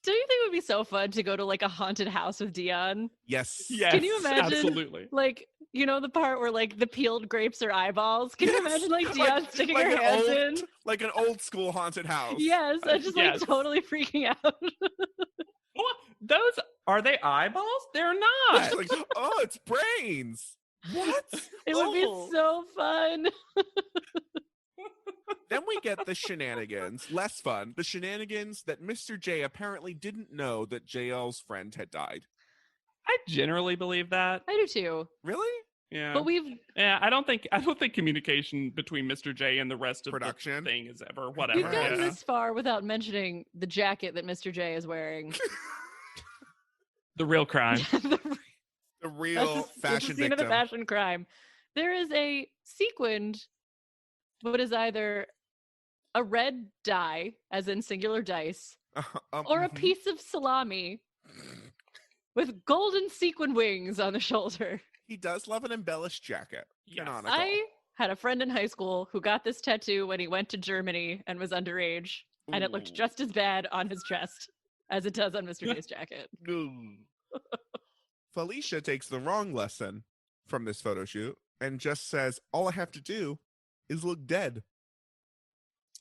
do you think it would be so fun to go to like a haunted house with Dion? yes. Yes, Can you imagine? absolutely. Like, you know, the part where like the peeled grapes are eyeballs? Can you Yes. imagine like Dion sticking like her an hands old, in? Like an old school haunted house. Yes, and just Yes. like totally freaking out. What? Those, are they eyeballs? They're not. It's like, oh, it's brains. What? It would be Oh. so fun. Then we get the shenanigans. Less fun. The shenanigans that Mr. J apparently didn't know that JL's friend had died. I generally believe that. I do too. Really? Yeah. But we've Yeah, I don't think communication between Mr. J and the rest of Production? the thing is ever whatever. we've gotten yeah. this far without mentioning the jacket that Mr. J is wearing. The real crime. The real That's the fashion scene of the victim. fashion crime. There is a sequined, what is either a red die, as in singular dice, or a mhm. piece of salami with golden sequin wings on the shoulder. He does love an embellished jacket. Yes. Canonical. I had a friend in high school who got this tattoo when he went to Germany and was underage, and it looked Ooh. just as bad on his chest as it does on Mr. J's jacket. Felicia takes the wrong lesson from this photo shoot and just says, all I have to do is look dead.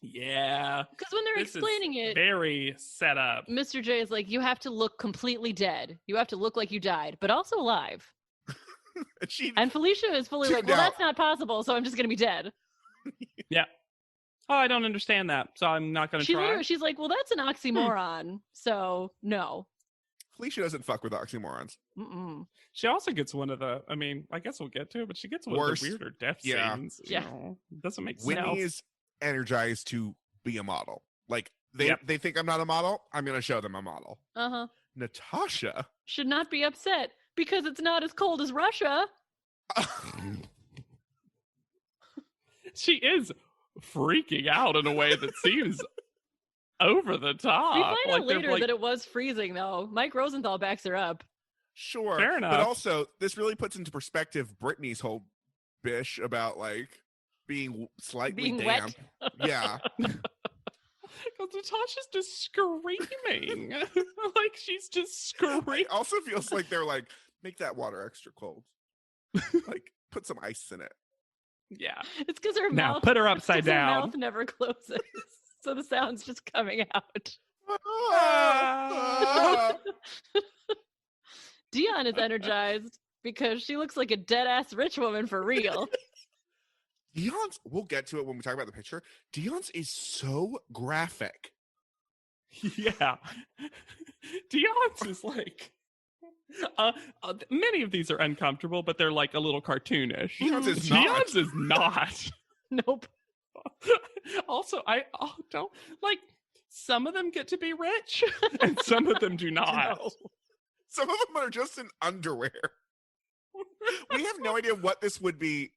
Yeah. Because when they're This is explaining it, very set up. Mr. J is like, you have to look completely dead. You have to look like you died, but also alive. And Felicia is fully like, well, that's not possible, so I'm just going to be dead. Yeah. Oh, I don't understand that, so I'm not going to try. She's like, well, that's an oxymoron, so no. Felicia doesn't fuck with oxymorons. Mm-mm. She also gets one of the, I mean, I guess we'll get to it, but she gets one Worst. of the weirder death Yeah. scenes. Yeah. You know? It doesn't make sense. Whitney is energized to be a model. Like, they think I'm not a model. I'm going to show them a model. Uh-huh. Natasha. Should not be upset because it's not as cold as Russia. She is freaking out in a way that seems over the top. We find out they're later that it was freezing, though. Mike Rosenthal backs her up. Sure. Fair enough. But also, this really puts into perspective Brittany's whole bish about, like, being slightly Being damp. wet. Yeah. Because Natasha's just screaming. Like, she's just screaming. It also feels like they're like, make that water extra cold. Like, put some ice in it. Yeah. It's because her Now, mouth. put her it's 'cause upside her down. mouth never closes, so the sound's just coming out. Dion is energized because she looks like a dead ass rich woman for real. Dion's, we'll get to it when we talk about the picture. Dion's is so graphic. Yeah. Dion's is like, many of these are uncomfortable, but they're like a little cartoonish. Dion's is not. Dion's is not. Nope. Also, I don't like, some of them get to be rich and some of them do not. No. Some of them are just in underwear. We have no idea what this would be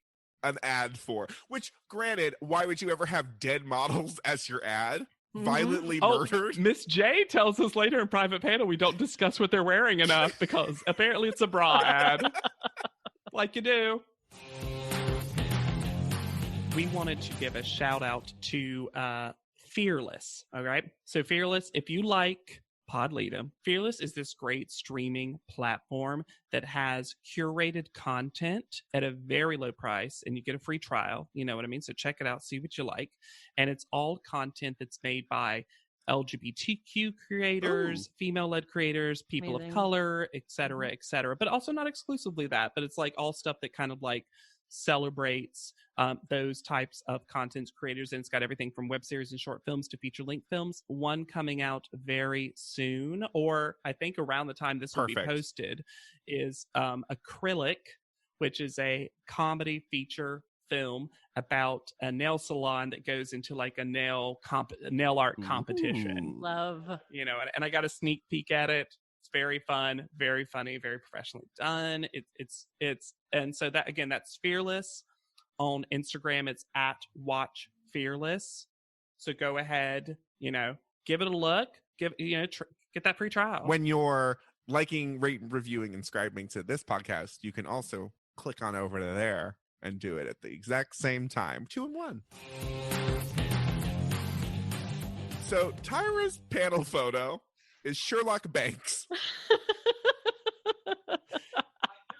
an ad for. Which, granted, why would you ever have dead models as your ad? Violently murdered? Miss J tells us later in private panel we don't discuss what they're wearing enough because apparently it's a bra ad. Like you do. We wanted to give a shout out to Fearless. All right. So Fearless, if you like Podleadum, Fearless is this great streaming platform that has curated content at a very low price, and you get a free trial. You know what I mean? So check it out, see what you like. And it's all content that's made by LGBTQ creators, female-led creators, people Amazing. of color, et cetera, but also not exclusively that, but it's like all stuff that kind of like celebrates those types of content creators, and it's got everything from web series and short films to feature-length films. One coming out very soon, or I think around the time this will be posted, is Acrylic, which is a comedy feature film about a nail salon that goes into like a nail art competition. Ooh. Love. You know, and I got a sneak peek at it. It's very fun, very funny, very professionally done. It's and so that, again, that's Fearless. On Instagram, it's at Watch Fearless. So go ahead, you know, give it a look. Get that free trial. When you're liking, rating, reviewing, and subscribing to this podcast, you can also click on over to there and do it at the exact same time. 2 in 1. So Tyra's panel photo is Sherlock Banks.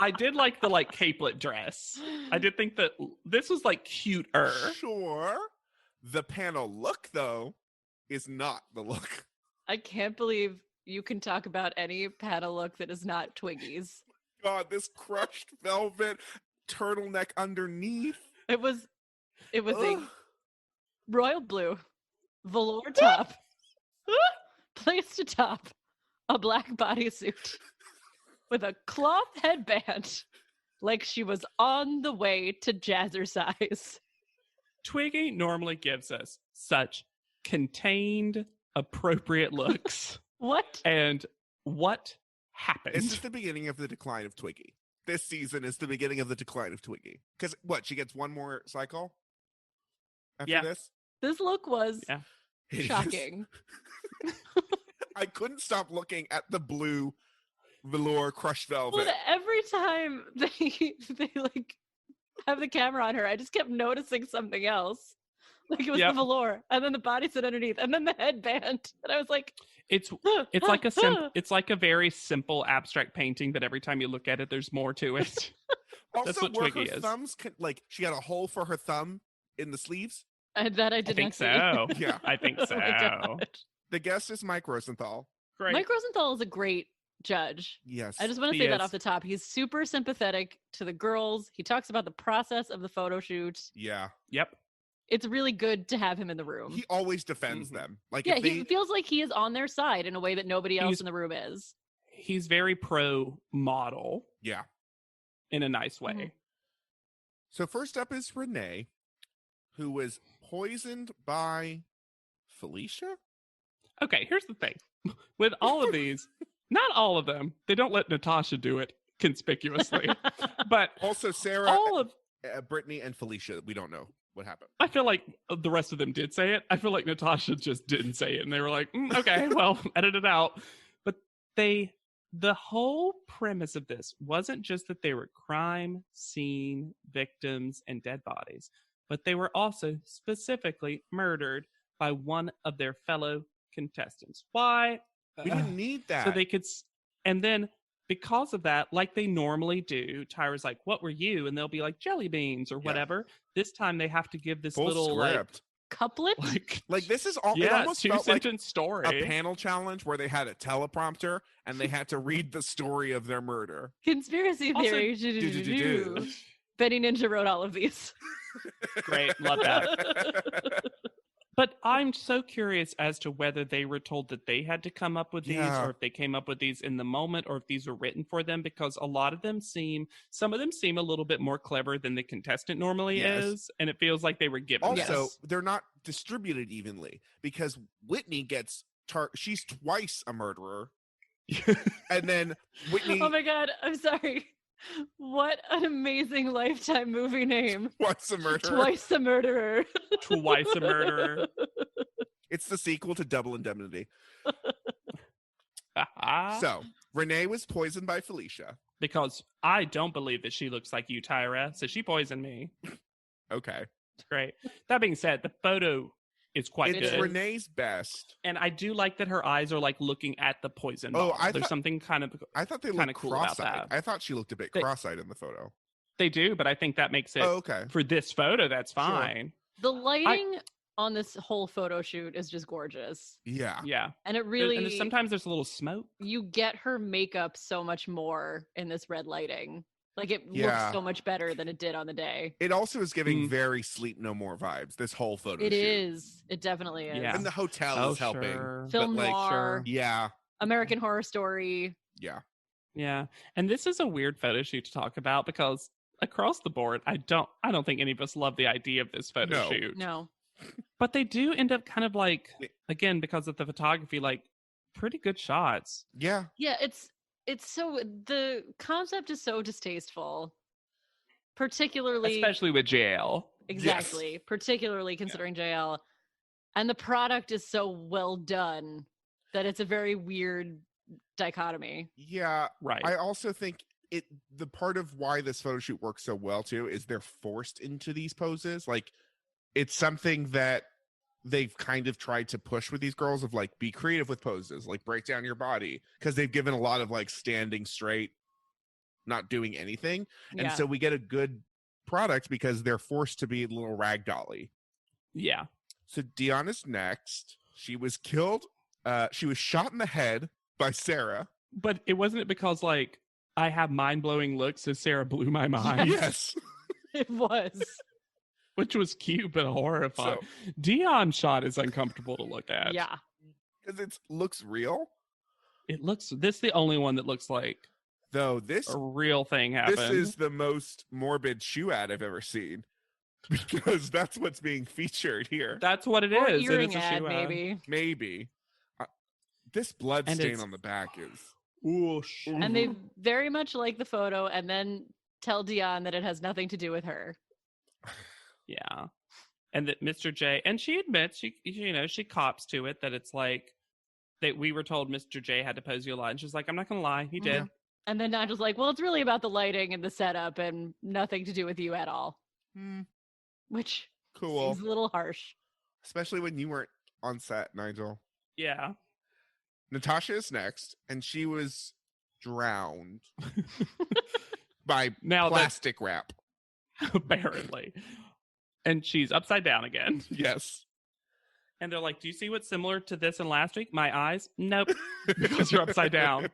I did like the like capelet dress. I did think that this was like cuter. Sure. The panel look, though, is not the look. I can't believe you can talk about any panel look that is not Twiggy's. God, this crushed velvet turtleneck underneath. It was a royal blue velour top placed atop a black bodysuit with a cloth headband, like she was on the way to jazzercise. Twiggy normally gives us such contained, appropriate looks. What? And what happened? This is the beginning of the decline of Twiggy. This season is the beginning of the decline of Twiggy. Because what? She gets one more cycle after this? This look was Yeah. Hideous. shocking. I couldn't stop looking at the blue velour crushed velvet. But every time they like have the camera on her, I just kept noticing something else. Like it was Yep. the velour, and then the bodysuit underneath, and then the headband. And I was like, It's like it's like a very simple abstract painting, but every time you look at it, there's more to it. That's Also, what were Twiggy her is. thumbs like she had a hole for her thumb in the sleeves? that I I did think not see. so. Yeah. I think so. Oh my God. The guest is Mike Rosenthal. Great. Mike Rosenthal is a great judge. Yes. I just want to He say that is. off the top. He's super sympathetic to the girls. He talks about the process of the photo shoot. Yeah. Yep. It's really good to have him in the room. He always defends Mhm. them. Like Yeah, if they he feels like he is on their side in a way that nobody else He's- in the room is. He's very pro model Yeah. in a nice way. Mhm. So first up is Renee, who was poisoned by Felicia? Okay, here's the thing. With all of these, not all of them, they don't let Natasha do it conspicuously. But Also Sarah, all of Brittany, and Felicia. We don't know what happened. I feel like the rest of them did say it. I feel like Natasha just didn't say it. And they were like, okay, well, edit it out. But the whole premise of this wasn't just that they were crime scene victims and dead bodies, but they were also specifically murdered by one of their fellow contestants. Why? We didn't need that. So they could, and then because of that, like they normally do, Tyra's like, "What were you?" And they'll be like, "Jelly beans" or Yeah. whatever. This time they have to give this full little script. Couplet? Like this is all. It yeah, almost felt like two-sentence story. a panel challenge where they had a teleprompter and they had to read the story of their murder. Conspiracy Also, theory. do-do-do-do. Benny Ninja wrote all of these. Great, love that. But I'm so curious as to whether they were told that they had to come up with these, Yeah. or if they came up with these in the moment, or if these were written for them, because a lot of them some of them seem a little bit more clever than the contestant normally Yes. is, and it feels like they were given Also, this. they're not distributed evenly because Whitney gets she's twice a murderer, and then Whitney Oh my God. I'm sorry. What an amazing Lifetime movie name. twice a murderer. Twice the Murderer. Twice a murderer. It's the sequel to Double Indemnity. So Renee was poisoned by Felicia. Because I don't believe that she looks like you, Tyra, so she poisoned me. Okay, It's great. That being said, the photo is quite it's good. Renee's best. And I do like that her eyes are like looking at the poison Oh, ball. I There's thought- something kind of I thought they Kinda looked cool about cross-eyed. that. I thought she looked a bit They- cross-eyed in the photo. they do, but I think that makes it Oh, okay. for this photo. That's Sure. fine. The lighting on this whole photo shoot is just gorgeous. Yeah. Yeah, And it and really, sometimes there's a little smoke. you get her makeup so much more in this red lighting. Like it Yeah. looks so much better than it did on the day. It also is giving Mm. very Sleep No More vibes. This whole photo It shoot. is. It definitely is. Yeah. And the hotel Oh, is helping. sure. Film but, like, noir, Yeah. American Horror Story. Yeah. Yeah, and this is a weird photo shoot to talk about because across the board, I don't think any of us love the idea of this photo No. shoot. No. But they do end up kind of like, It- again, because of the photography, like pretty good shots. Yeah. Yeah, it's so, the concept is so distasteful. Particularly Especially with jail. exactly, particularly considering JL. And the product is so well done that it's a very weird dichotomy. Yeah. Right. I also think the part of why this photo shoot works so well too is they're forced into these poses. Like it's something that they've kind of tried to push with these girls of like be creative with poses, like break down your body, because they've given a lot of like standing straight, not doing anything. And Yeah. so we get a good product because they're forced to be a little ragdolly. Yeah. So Deanna's next. She was killed. She was shot in the head by Sarah. But it wasn't because like I have mind-blowing looks, so Sarah blew my mind. Yes. It was. Which was cute but horrifying. Dion's shot is uncomfortable to look at. Yeah. Because it looks real. This is the only one that looks like Though this a real thing happened. this is the most morbid shoe ad I've ever seen. Because that's what's being featured here. That's what it Or is. It earring is a ad, shoe ad. maybe. Maybe. This blood And stain it's- on the back is. Whoosh. And they very much like the photo and then tell Dion that it has nothing to do with her. Yeah. And that Mr. J, and she admits, she cops to it, that it's like, that we were told Mr. J had to pose you a lot. And she's like, I'm not going to lie, he did. And then Nigel's like, well, it's really about the lighting and the setup and nothing to do with you at all. Which Cool. seems a little harsh. Especially when you weren't on set, Nigel. Yeah. Natasha is next, and she was drowned by plastic wrap. Apparently. And she's upside down again. Yes. And they're like, do you see what's similar to this and last week? My eyes? Nope. Because you're upside down.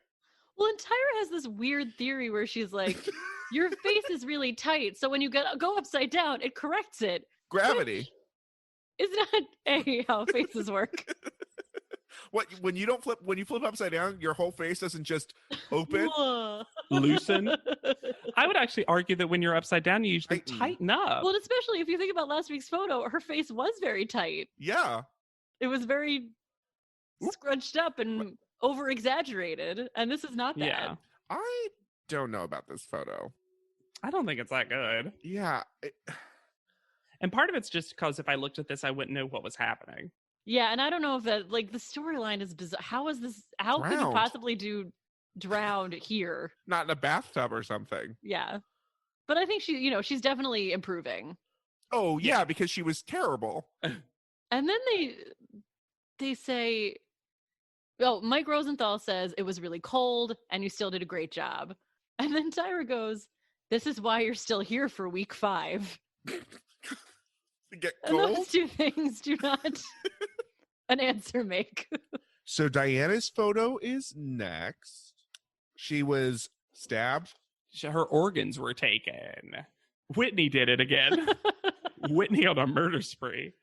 Well, and Tyra has this weird theory where she's like, your face is really tight, so when you go upside down, it corrects it. Gravity. Is not how faces work. What, when you flip upside down, your whole face doesn't just open? Loosen? I would actually argue that when you're upside down, you usually tighten up. Well, especially if you think about last week's photo, her face was very tight. Yeah. It was very scrunched up and over exaggerated, and this is not that. Yeah. I don't know about this photo. I don't think it's that good. Yeah. And part of it's just because if I looked at this, I wouldn't know what was happening. Yeah, and I don't know if that, like, the storyline is bizarre. How could you possibly do drowned here? Not in a bathtub or something. Yeah. But I think she's definitely improving. Oh, yeah, because she was terrible. And then they say, Mike Rosenthal says it was really cold and you still did a great job. And then Tyra goes, this is why you're still here for week 5. Get and cold? those two things do not an answer make. So Diana's photo is next. She was stabbed. Her organs were taken. Whitney did it again. Whitney on a murder spree.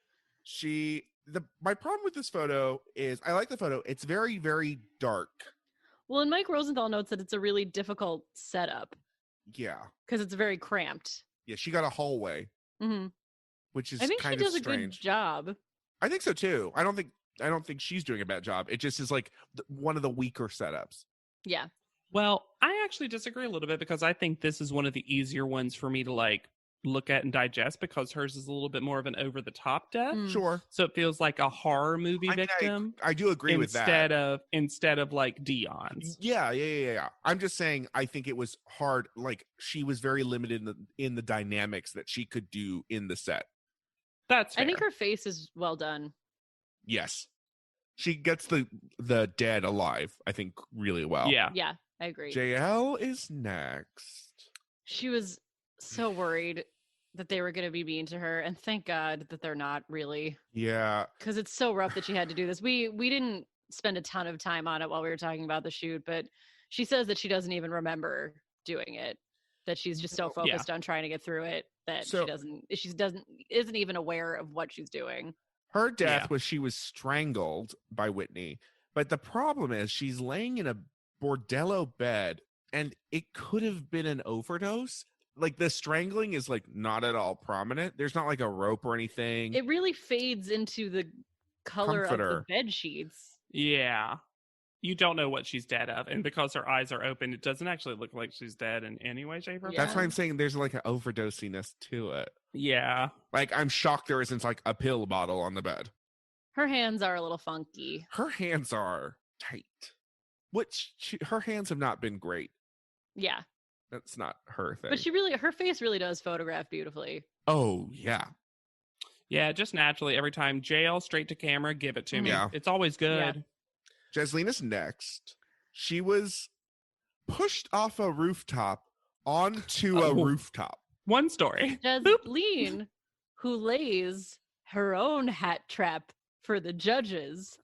My problem with this photo is I like the photo. It's very, very dark. Well, and Mike Rosenthal notes that it's a really difficult setup. Yeah. Because it's very cramped. Yeah, she got a hallway. Mm-hmm. Which is I think kind she of does strange. a good job. I think so too. I don't think she's doing a bad job. It just is like one of the weaker setups. Yeah. Well, I actually disagree a little bit because I think this is one of the easier ones for me to like look at and digest because hers is a little bit more of an over the top death. Sure. So it feels like a horror movie victim. I do agree with that. Instead of like Dion's. Yeah. I'm just saying I think it was hard. Like she was very limited in the dynamics that she could do in the set. That's fair. I think her face is well done. Yes. She gets the dead alive, I think, really well. Yeah. Yeah, I agree. JL is next. She was so worried that they were going to be mean to her, and thank God that they're not really. Yeah. Because it's so rough that she had to do this. We didn't spend a ton of time on it while we were talking about the shoot, but she says that she doesn't even remember doing it. That she's just so focused on trying to get through it that she isn't even aware of what she's doing. Her death was she was strangled by Whitney. But the problem is she's laying in a bordello bed and it could have been an overdose. Like the strangling is like not at all prominent. There's not like a rope or anything. It really fades into the color Comforter. of the bed sheets. Yeah. You don't know what she's dead of. And because her eyes are open, it doesn't actually look like she's dead in any way, shape, or form. That's why I'm saying there's like an overdosiness to it. Yeah. Like I'm shocked there isn't like a pill bottle on the bed. Her hands are a little funky. Her hands are tight. Her hands have not been great. Yeah. That's not her thing. But her face really does photograph beautifully. Oh, yeah. Yeah, just naturally every time. JL straight to camera, give it to me. Yeah. It's always good. Yeah. Jaslina's next. She was pushed off a rooftop onto a rooftop. One story. Jasleen, who lays her own hat trap for the judges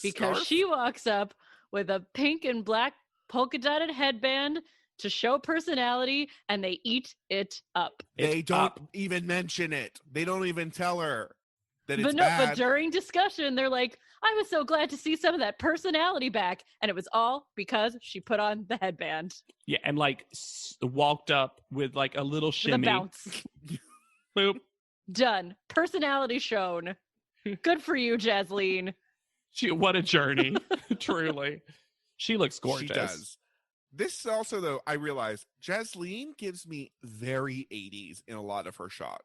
because she walks up with a pink and black polka dotted headband to show personality and they eat it up. They don't even mention it. They don't even tell her that it's bad. But during discussion, they're like, I was so glad to see some of that personality back. And it was all because she put on the headband. Yeah, and like walked up with like a little shimmy. The bounce. Boop. Done. Personality shown. Good for you, Jasleen. What a journey. Truly. She looks gorgeous. She does. This also, though, I realize Jasleen gives me very 80s in a lot of her shots.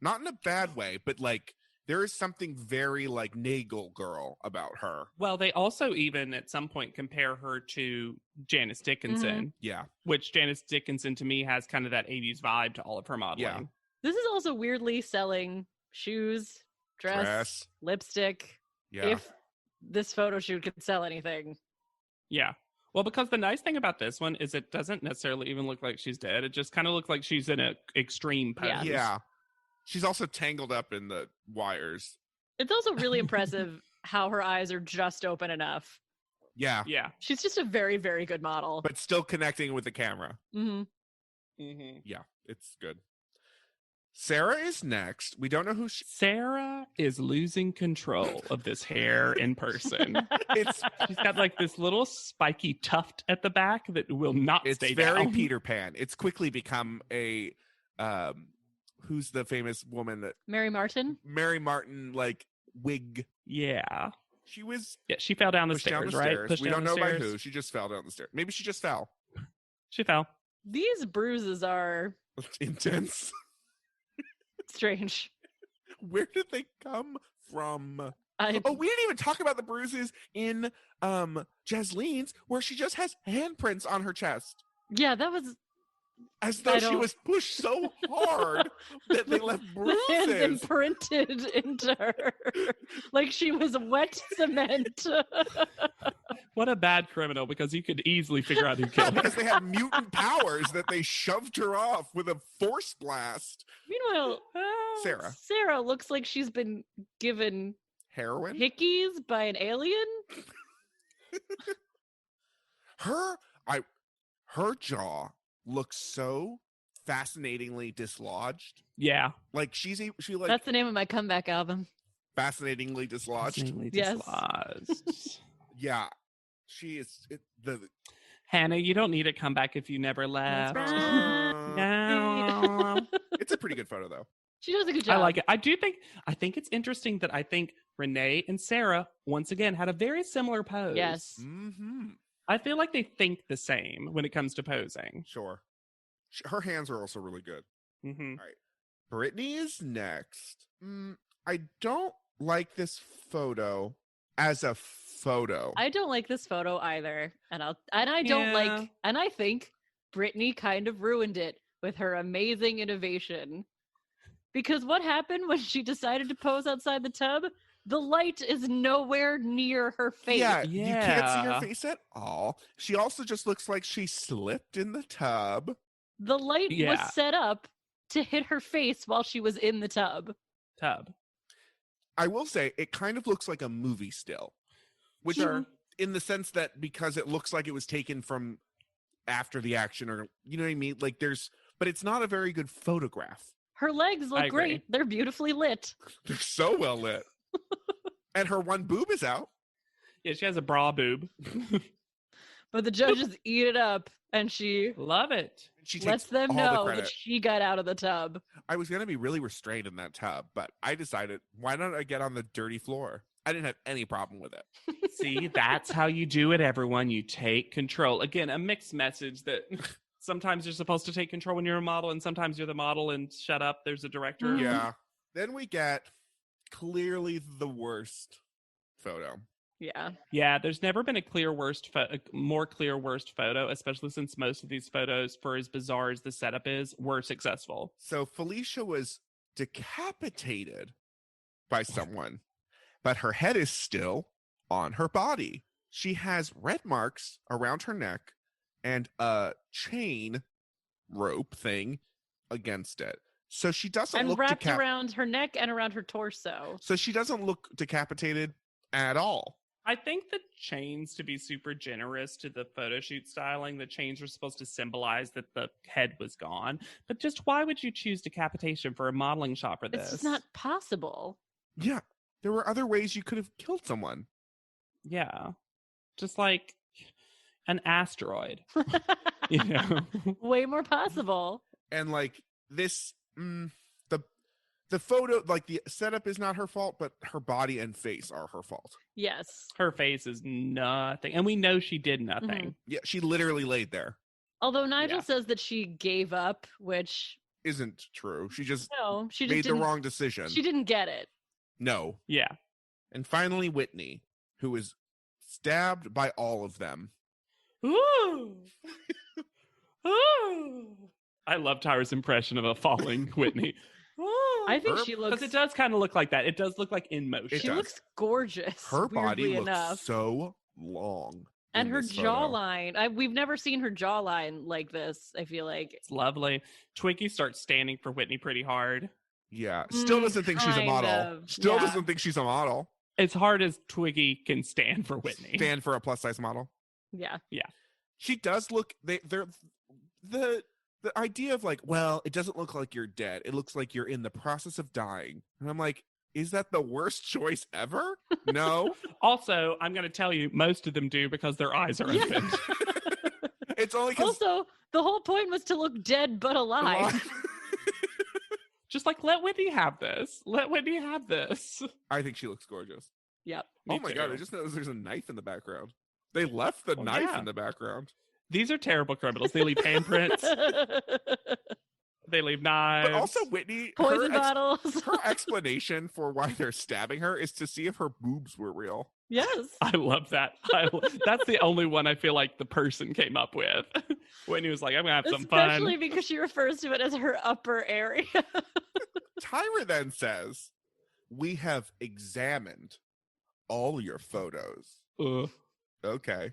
Not in a bad way, but like there is something very like Nagel girl about her. Well, they also even at some point compare her to Janice Dickinson, Yeah. which Janice Dickinson to me has kind of that 80s vibe to all of her modeling. Yeah. This is also weirdly selling shoes, dress. Lipstick. Yeah. If this photo shoot could sell anything. Yeah. Well, because the nice thing about this one is it doesn't necessarily even look like she's dead. It just kind of looks like she's in an extreme pose. Yeah. Yeah. She's also tangled up in the wires. It's also really impressive how her eyes are just open enough. Yeah. Yeah. She's just a very, very good model. But still connecting with the camera. Mm-hmm. Mm-hmm. Yeah, it's good. Sarah is next. We don't know who she... Sarah is losing control of this hair in person. She's got like this little spiky tuft at the back that will not stay down. It's very Peter Pan. It's quickly become a who's the famous woman that Mary Martin? Mary Martin like wig. Yeah. She was she fell down the pushed stairs, down the right? stairs. Pushed We down don't the know by stairs. who. She just fell down the stairs. Maybe she just fell. She fell. These bruises are Intense. strange. Where did they come from? I Oh, we didn't even talk about the bruises in Jaslene's, where she just has handprints on her chest. Yeah, that was As though she was pushed so hard that they left the hands bruises. imprinted into her. Like she was wet cement. What a bad criminal, because you could easily figure out who Yeah, killed her. because they had mutant powers that they shoved her off with a force blast. Meanwhile, Sarah looks like she's been given Heroin? hickeys by an alien. Her jaw looks so fascinatingly dislodged. Yeah. Like she like That's the name of my comeback album. fascinatingly dislodged. Fascinatingly Yes. dislodged. Yeah. She is Hannah, you don't need to come back if you never left. No. It's a pretty good photo though. She does a good job. I like it. I think it's interesting that I think Renee and Sarah once again had a very similar pose. Yes. Mm-hmm. I feel like they think the same when it comes to posing. Sure. Her hands are also really good. Mm-hmm. All right. Brittany is next. I don't like this photo as a photo. I don't like this photo either. And I think Brittany kind of ruined it with her amazing innovation. Because what happened when she decided to pose outside the tub? The light is nowhere near her face. Yeah, you can't see her face at all. She also just looks like she slipped in the tub. The light was Yeah. set up to hit her face while she was in the tub. I will say it kind of looks like a movie still. Which in the sense that because it looks like it was taken from after the action, or you know what I mean? Like but it's not a very good photograph. Her legs I look agree. great. They're beautifully lit. They're so well lit. And her one boob is out. Yeah, she has a bra boob. But the judges eat it up and she Love it. She lets takes them all the know credit. that she got out of the tub. I was going to be really restrained in that tub, but I decided, why don't I get on the dirty floor? I didn't have any problem with it. See, that's how you do it, everyone. You take control. Again, a mixed message that sometimes you're supposed to take control when you're a model, and sometimes you're the model and shut up. There's a director. Yeah. Then we get clearly the worst photo. Yeah. Yeah, there's never been a more clear worst photo, especially since most of these photos, for as bizarre as the setup is, were successful. So Felicia was decapitated by someone, but her head is still on her body. She has red marks around her neck and a chain rope thing against it. So she doesn't And look wrapped around her neck and around her torso. So she doesn't look decapitated at all. I think the chains, to be super generous to the photo shoot styling, the chains were supposed to symbolize that the head was gone. But just why would you choose decapitation for a modeling shot for this? It's just not possible. Yeah. There were other ways you could have killed someone. Yeah. Just like an asteroid. You know? Way more possible. And like this, the photo, like the setup is not her fault, but her body and face are her fault. Yes. Her face is nothing. And we know she did nothing. Mm-hmm. Yeah, she literally laid there. Although Nigel says that she gave up, which isn't true. She just No, she just made the didn't. wrong decision. She didn't get it. No. Yeah. And finally, Whitney, who is stabbed by all of them. Ooh. Ooh. I love Tyra's impression of a falling Whitney. I think Her- she looks. Because it does kind of look like that. It does look like in motion. It She does. looks gorgeous. Her body weirdly looks enough. so long. And in her this photo. jawline. We've never seen her jawline like this, I feel like. It's lovely. Twiggy starts standing for Whitney pretty hard. Yeah. Still doesn't think she's a kind model. of, Still yeah. doesn't think she's a model. As hard as Twiggy can stand for Whitney. Stand for a plus size model. Yeah. She does look. They're the idea of like, well, it doesn't look like you're dead. It looks like you're in the process of dying. And I'm like, is that the worst choice ever? No. Also, I'm going to tell you, most of them do because their eyes are open. It's only because Also, the whole point was to look dead but alive. Just like, let Whitney have this. Let Whitney have this. I think she looks gorgeous. Yep. Me Oh my god! too. I just noticed there's a knife in the background. They left the Oh, knife yeah. in the background. These are terrible criminals. They leave handprints. They leave knives. But also, Whitney, Poison bottles. her explanation for why they're stabbing her is to see if her boobs were real. Yes. I love that. That's the only one I feel like the person came up with. When he was like, I'm going to have some Especially fun. because she refers to it as her upper area. Tyra then says, "We have examined all your photos." Ugh, Okay.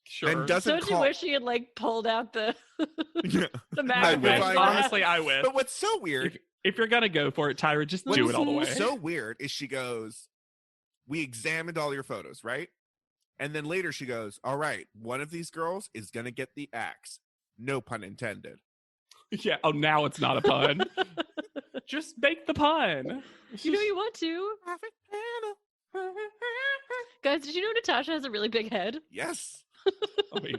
sure. And doesn't Don't you wish she had like pulled out the Yeah. the I magnifying wish. Magnifying glass? Honestly, I wish. But what's so weird, If you're going to go for it, Tyra, just do it all the way. what's so weird is she goes, "We examined all your photos, right?" And then later she goes, "All right, one of these girls is going to get the axe." No pun intended. Yeah. Oh, now it's not a pun. Just make the pun. You know you want to. Guys, did you know Natasha has a really big head? Yes.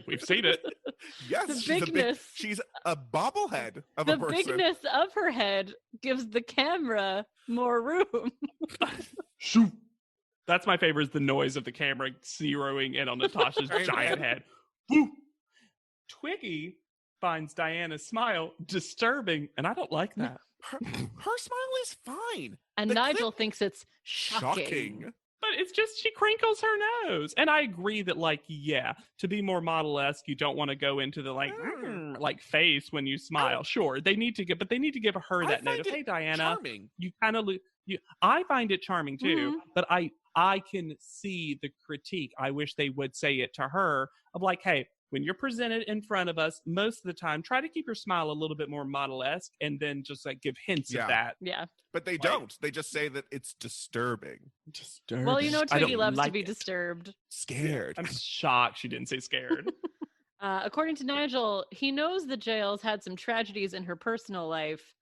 We've seen it. Yes. The she's bigness. she's a bobblehead of The a person. bigness of her head gives the camera more room. Shoot. That's my favorite, is the noise of the camera zeroing in on Natasha's I know. giant head. Woo. Twiggy finds Diana's smile disturbing, and I don't like that. Her smile is fine. And The Nigel clip- thinks it's shocking. Shocking. But it's just, she crinkles her nose. And I agree that, like, yeah, to be more model-esque, you don't want to go into the, like face when you smile. Sure, they need to but they need to give her I that note find of, it hey, Diana, Charming. you kind of, I find it charming too, Mhm. but I can see the critique. I wish they would say it to her of like, hey, when you're presented in front of us, most of the time, try to keep your smile a little bit more model-esque and then just like give hints Yeah. of that. Yeah. But they don't. They just say that it's disturbing. Disturbing. Well, you know I Twiggy don't loves to like be it. disturbed. Scared. I'm shocked she didn't say scared. According to Nigel, he knows the jail's had some tragedies in her personal life,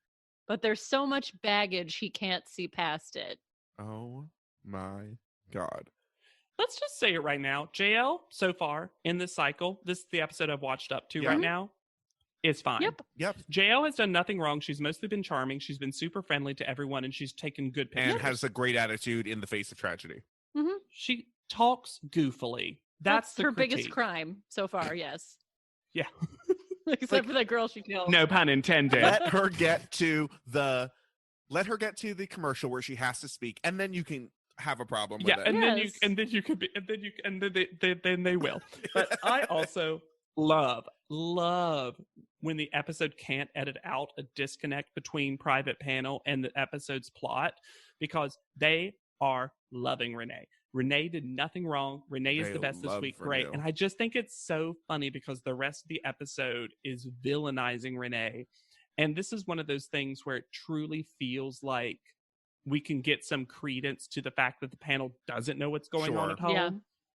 but there's so much baggage he can't see past it. Oh my god. Let's just say it right now. JL, so far in this cycle, this is the episode I've watched up to Yeah. right now, is fine. Yep. Yep. JL has done nothing wrong. She's mostly been charming. She's been super friendly to everyone, and she's taken good pictures. And has a great attitude in the face of tragedy. She talks goofily. That's the her biggest critique. crime so far, yes. Yeah. Except for that girl she killed. No pun intended. Let her get to the commercial where she has to speak, and then you can have a problem with Yeah, it. and then Yes. you could be, and then you, and then they will. But I also love when the episode can't edit out a disconnect between private panel and the episode's plot, because they are loving Renee. Renee did nothing wrong. Renee is They the best this love week. Great. Renee. And I just think it's so funny because the rest of the episode is villainizing Renee. And this is one of those things where it truly feels like we can get some credence to the fact that the panel doesn't know what's going on Sure. at home. Yeah.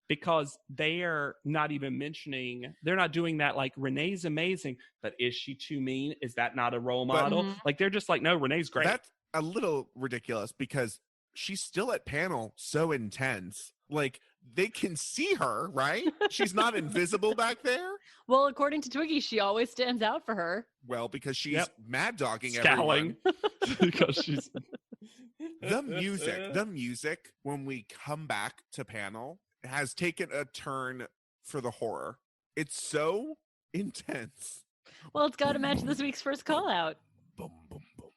Because they are not even mentioning, they're not doing that like, Renee's amazing, but is she too mean? Is that not a role But- model? Mhm. Like, they're just like, no, Renee's great. That's a little ridiculous because she's still at panel so intense. Like, they can see her, right? She's not invisible back there. Well, according to Twiggy, she always stands out for her. Well, because she's Yep. mad dogging Scowling. everyone. Because she's The music when we come back to panel has taken a turn for the horror. It's so intense. Well, it's got to match this week's first call out. Boom, boom, boom.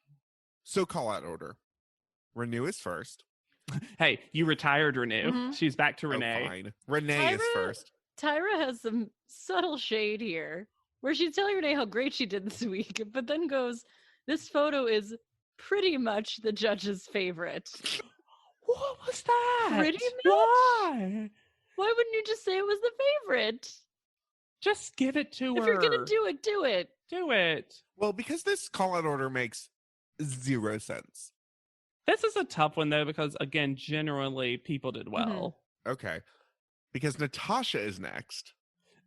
So call out order. Renew is first. Hey, you retired Renew. Mhm. She's back to Oh, Renee. fine. Renee is first. Tyra has some subtle shade here, where she's telling Renee how great she did this week, but then goes, "This photo is pretty much the judge's favorite." What was that? Pretty much? Why? Why wouldn't you just say it was the favorite? Just give it to her. If you're gonna do it, do it. Do it. Well, because this call out order makes 0 sense. This is a tough one, though, because, again, generally people did Mm-hmm. well. Okay. Because Natasha is next.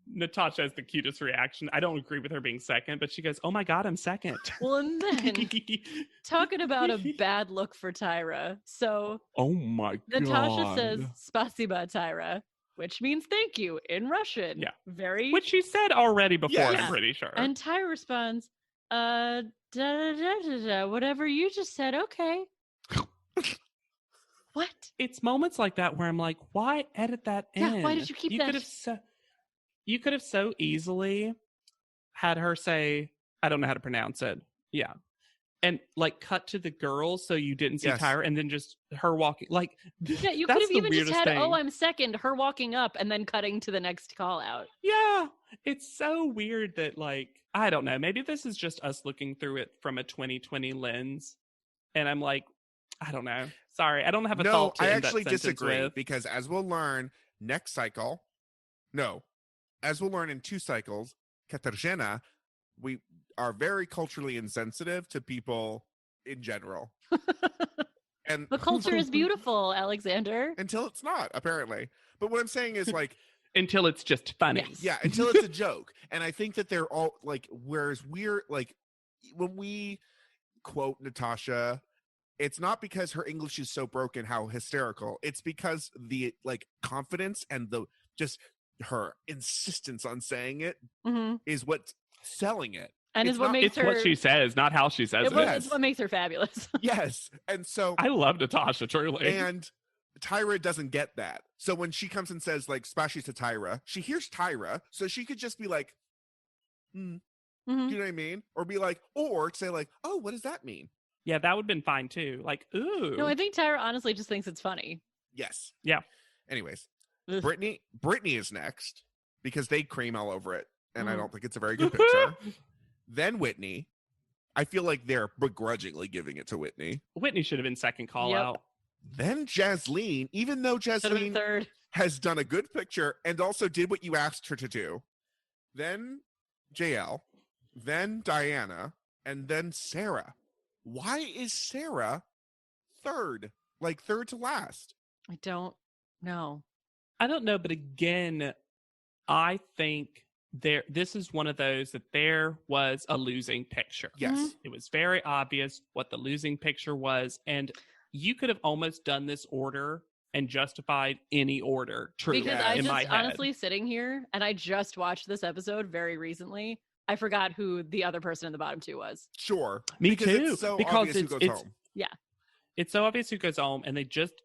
Natasha has the cutest reaction. I don't agree with her being second, but she goes, "Oh my God, I'm second." Well, and then talking about a bad look for Tyra. So Oh my God. Natasha says "Spasiba, Tyra," which means thank you in Russian. Yeah. Very. Which she said already before, Yes. I'm pretty sure. And Tyra responds, da da da da da. Whatever you just said. Okay. What? It's moments like that where I'm like, why edit that in? Yeah, why did you keep that? You could have so easily had her say, I don't know how to pronounce it. Yeah. And like cut to the girls so you didn't see Yes. Tyra, and then just her walking. Like, Yeah, you could that's have the even just weirdest had, thing. "Oh, I'm second," her walking up and then cutting to the next call out. Yeah. It's so weird that, like, I don't know. Maybe this is just us looking through it from a 2020 lens. And I'm like, I don't know. Sorry, I don't have a No, thought to I end that actually sentence disagree with. because as we'll learn next cycle, as we'll learn in 2 cycles, Katarzyna, we are very culturally insensitive to people in general. And The culture is beautiful, Alexander. until it's not, apparently. But what I'm saying is like, Until it's just funny. Yes. yeah, until it's a joke. And I think that they're all like, whereas we're like, when we quote Natasha, it's not because her English is so broken, how hysterical. It's because the like confidence and the just her insistence on saying it Mm-hmm. is what's selling it. And It's is what not- makes It's her. what she says, not how she says it. Yes. It's what makes her fabulous. Yes. And so, I love Natasha, truly. and Tyra doesn't get that. So when she comes and says like Spashy to Tyra, she hears Tyra. So she could just be like, Mhm. do you know what I mean? Or be like, or say like, oh, what does that mean? Yeah, that would have been fine too. Like, ooh. No, I think Tyra honestly just thinks it's funny. Yes. Yeah. Anyways, Ugh. Brittany is next because they cream all over it. And I Mhm. don't think it's a very good picture. Then Whitney. I feel like they're begrudgingly giving it to Whitney. Whitney should have been second call Yep. out. Then Jasleen, even though Should have been Jasleen third. has done a good picture and also did what you asked her to do. Then JL, then Diana, and then Sarah. Why is Sarah third? Like third to last? I don't know. I don't know, but again, I think this is one of those that there was a losing picture. Yes. Mhm. It was very obvious what the losing picture was, and you could have almost done this order and justified any order, truly, Because Yeah, I in just my head. honestly sitting here and I just watched this episode very recently. I forgot who the other person in the bottom 2 was. Sure. Me because too, It's so because obvious who it's- goes it's- home. It's so obvious who goes home, and they just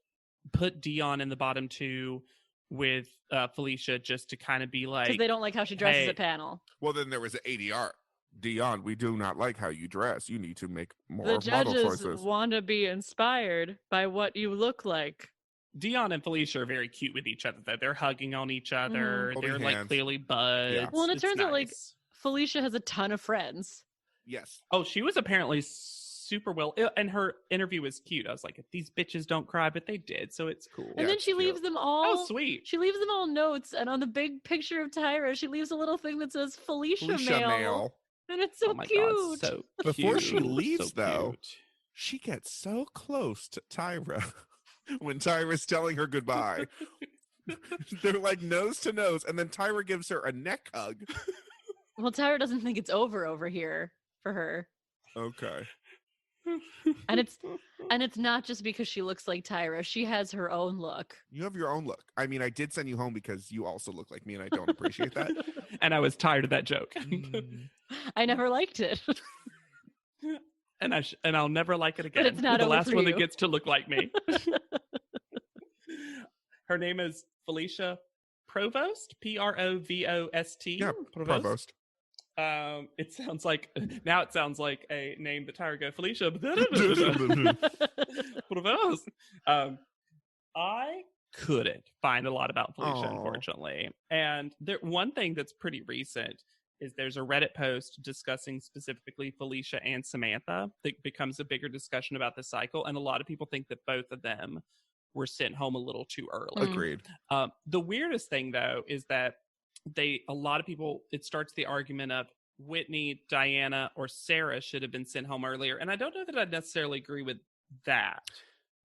put Dion in the bottom 2 with Felicia just to kind of be Because like, they don't like how she dresses hey. at panel. Well, then there was an ADR. Dion, we do not like how you dress. You need to make more The model judges choices. want to be inspired by what you look like. Dion and Felicia are very cute with each other. Though they're hugging on each other. Holding They're like hands. clearly buds. Yeah. Well, and it It's turns out, like, nice. Felicia has a ton of friends. Yes. Oh, she was apparently super well, and her interview was cute. I was like, if these bitches don't cry, but they did, so it's cool. Yeah, And then it's she cute. leaves them all. Oh, sweet. She leaves them all notes, and on the big picture of Tyra, she leaves a little thing that says Felicia mail. And it's so oh my cute. god, so cute. Before she leaves, So though, cute. she gets so close to Tyra when Tyra's telling her goodbye. They're like nose to nose, and then Tyra gives her a neck hug. Well, Tyra doesn't think it's over here for her. Okay. And it's not just because she looks like Tyra. She has her own look. You have your own look. I mean, I did send you home because you also look like me, and I don't appreciate that. And I was tired of that joke. I never liked it. and I'll never like it again. it's not the over last for one you. that gets to look like me. Her name is Felicia Provost, Provost. Yeah, Provost. It sounds like a name that Tyra go Felicia. I couldn't find a lot about Felicia, unfortunately. And one thing that's pretty recent is there's a Reddit post discussing specifically Felicia and Samantha that becomes a bigger discussion about the cycle. And a lot of people think that both of them were sent home a little too early. Agreed. The weirdest thing, though, is that it starts the argument of Whitney, Diana, or Sarah should have been sent home earlier. And I don't know that I necessarily agree with that.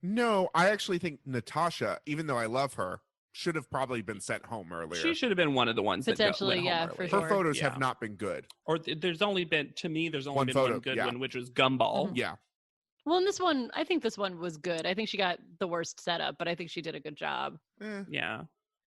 No, I actually think Natasha, even though I love her, should have probably been sent home earlier. She should have been one of the ones potentially, that went home for early. sure. Her photos have not been good. Or there's only been one good one, which was Gumball. Mm-hmm. Yeah. Well, I think this one was good. I think she got the worst setup, but I think she did a good job. Yeah.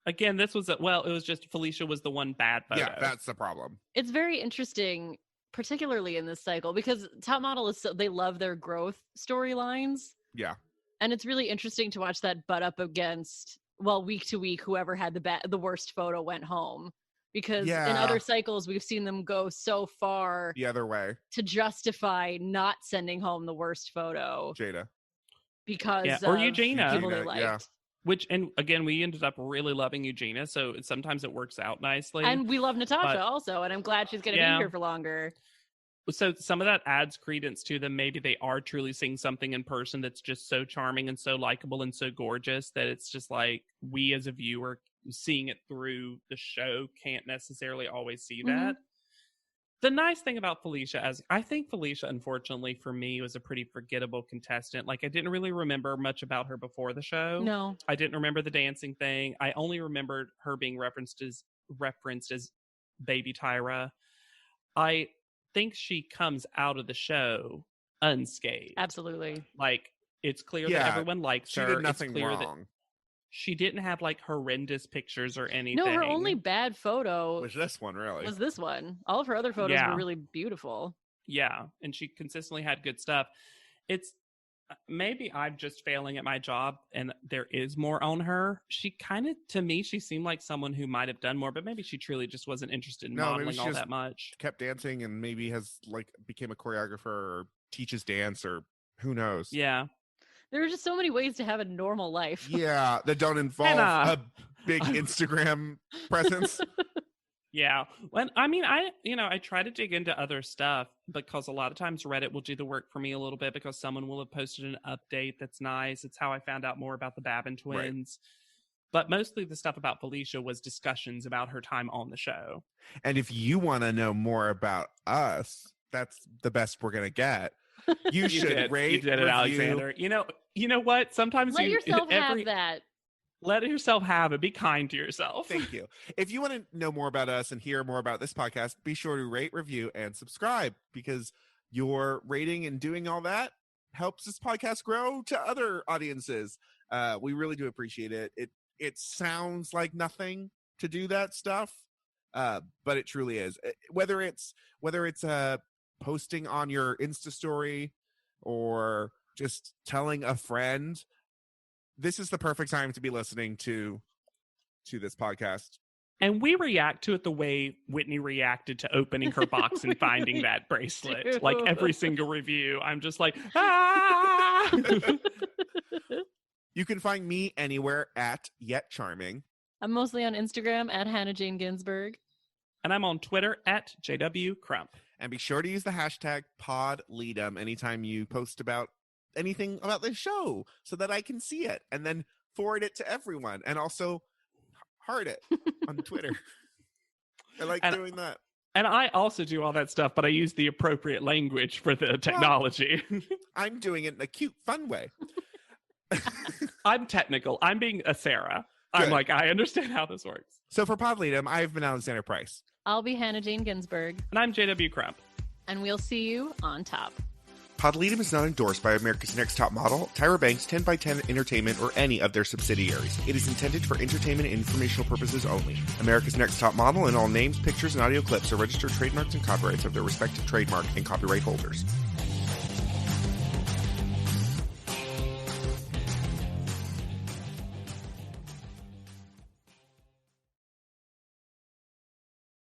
Again, this was it was just Felicia was the one bad photo. Yeah, that's the problem. It's very interesting, particularly in this cycle, because Top Model they love their growth storylines. Yeah. And it's really interesting to watch that butt up against, week to week, whoever had the worst photo went home. Because in other cycles, we've seen them go so far the other way to justify not sending home the worst photo. Jada. Because or Eugenia. People they liked. Yeah. Which, and again, we ended up really loving Eugenia, so sometimes it works out nicely. And we love Natasha also, and I'm glad she's going to be here for longer. So some of that adds credence to them. Maybe they are truly seeing something in person that's just so charming and so likable and so gorgeous that it's just like we as a viewer seeing it through the show can't necessarily always see that. The nice thing about Felicia, I think Felicia, unfortunately for me, was a pretty forgettable contestant. Like I didn't really remember much about her before the show. No. I didn't remember the dancing thing. I only remembered her being referenced as baby Tyra. I think she comes out of the show unscathed. Absolutely. Like it's clear that everyone likes her. She did nothing it's clear wrong. That she didn't have like horrendous pictures or anything. No, her only bad photo was this one, really. Was this one. All of her other photos were really beautiful. Yeah, and she consistently had good stuff. It's maybe I'm just failing at my job and there is more on her. She kind of, to me, she seemed like someone who might have done more, but maybe she truly just wasn't interested in modeling all that much. Kept dancing and maybe has became a choreographer or teaches dance or who knows. Yeah. There are just so many ways to have a normal life. Yeah, that don't involve a big Instagram presence. Yeah. Well, I mean, I try to dig into other stuff because a lot of times Reddit will do the work for me a little bit because someone will have posted an update that's nice. It's how I found out more about the Babin twins. Right. But mostly the stuff about Felicia was discussions about her time on the show. And if you want to know more about us, that's the best we're going to get. You should rate, you did it, Alexander. You know what? Sometimes let yourself have that. Let yourself have it. Be kind to yourself. Thank you. If you want to know more about us and hear more about this podcast, be sure to rate, review, and subscribe because your rating and doing all that helps this podcast grow to other audiences. We really do appreciate it. It sounds like nothing to do that stuff, but it truly is. Whether it's posting on your Insta story or just telling a friend, this is the perfect time to be listening to this podcast. And we react to it the way Whitney reacted to opening her box and finding that bracelet. Like every single review, I'm just like, ah! You can find me anywhere at Yet Charming. I'm mostly on Instagram at Hannah Jane Ginsburg. And I'm on Twitter at JW Crump. And be sure to use the hashtag PodLeadum anytime you post about anything about the show so that I can see it and then forward it to everyone and also heart it on Twitter. I like doing that. And I also do all that stuff, but I use the appropriate language for the technology. Well, I'm doing it in a cute, fun way. I'm technical. I'm being a Sarah. Good. I'm like, I understand how this works. So for Podleadum, I've been Alexander Price. I'll be Hannah Jane Ginsburg. And I'm JW Crump. And we'll see you on top. Podleadum is not endorsed by America's Next Top Model, Tyra Banks, 10x10 Entertainment, or any of their subsidiaries. It is intended for entertainment and informational purposes only. America's Next Top Model and all names, pictures, and audio clips are registered trademarks and copyrights of their respective trademark and copyright holders.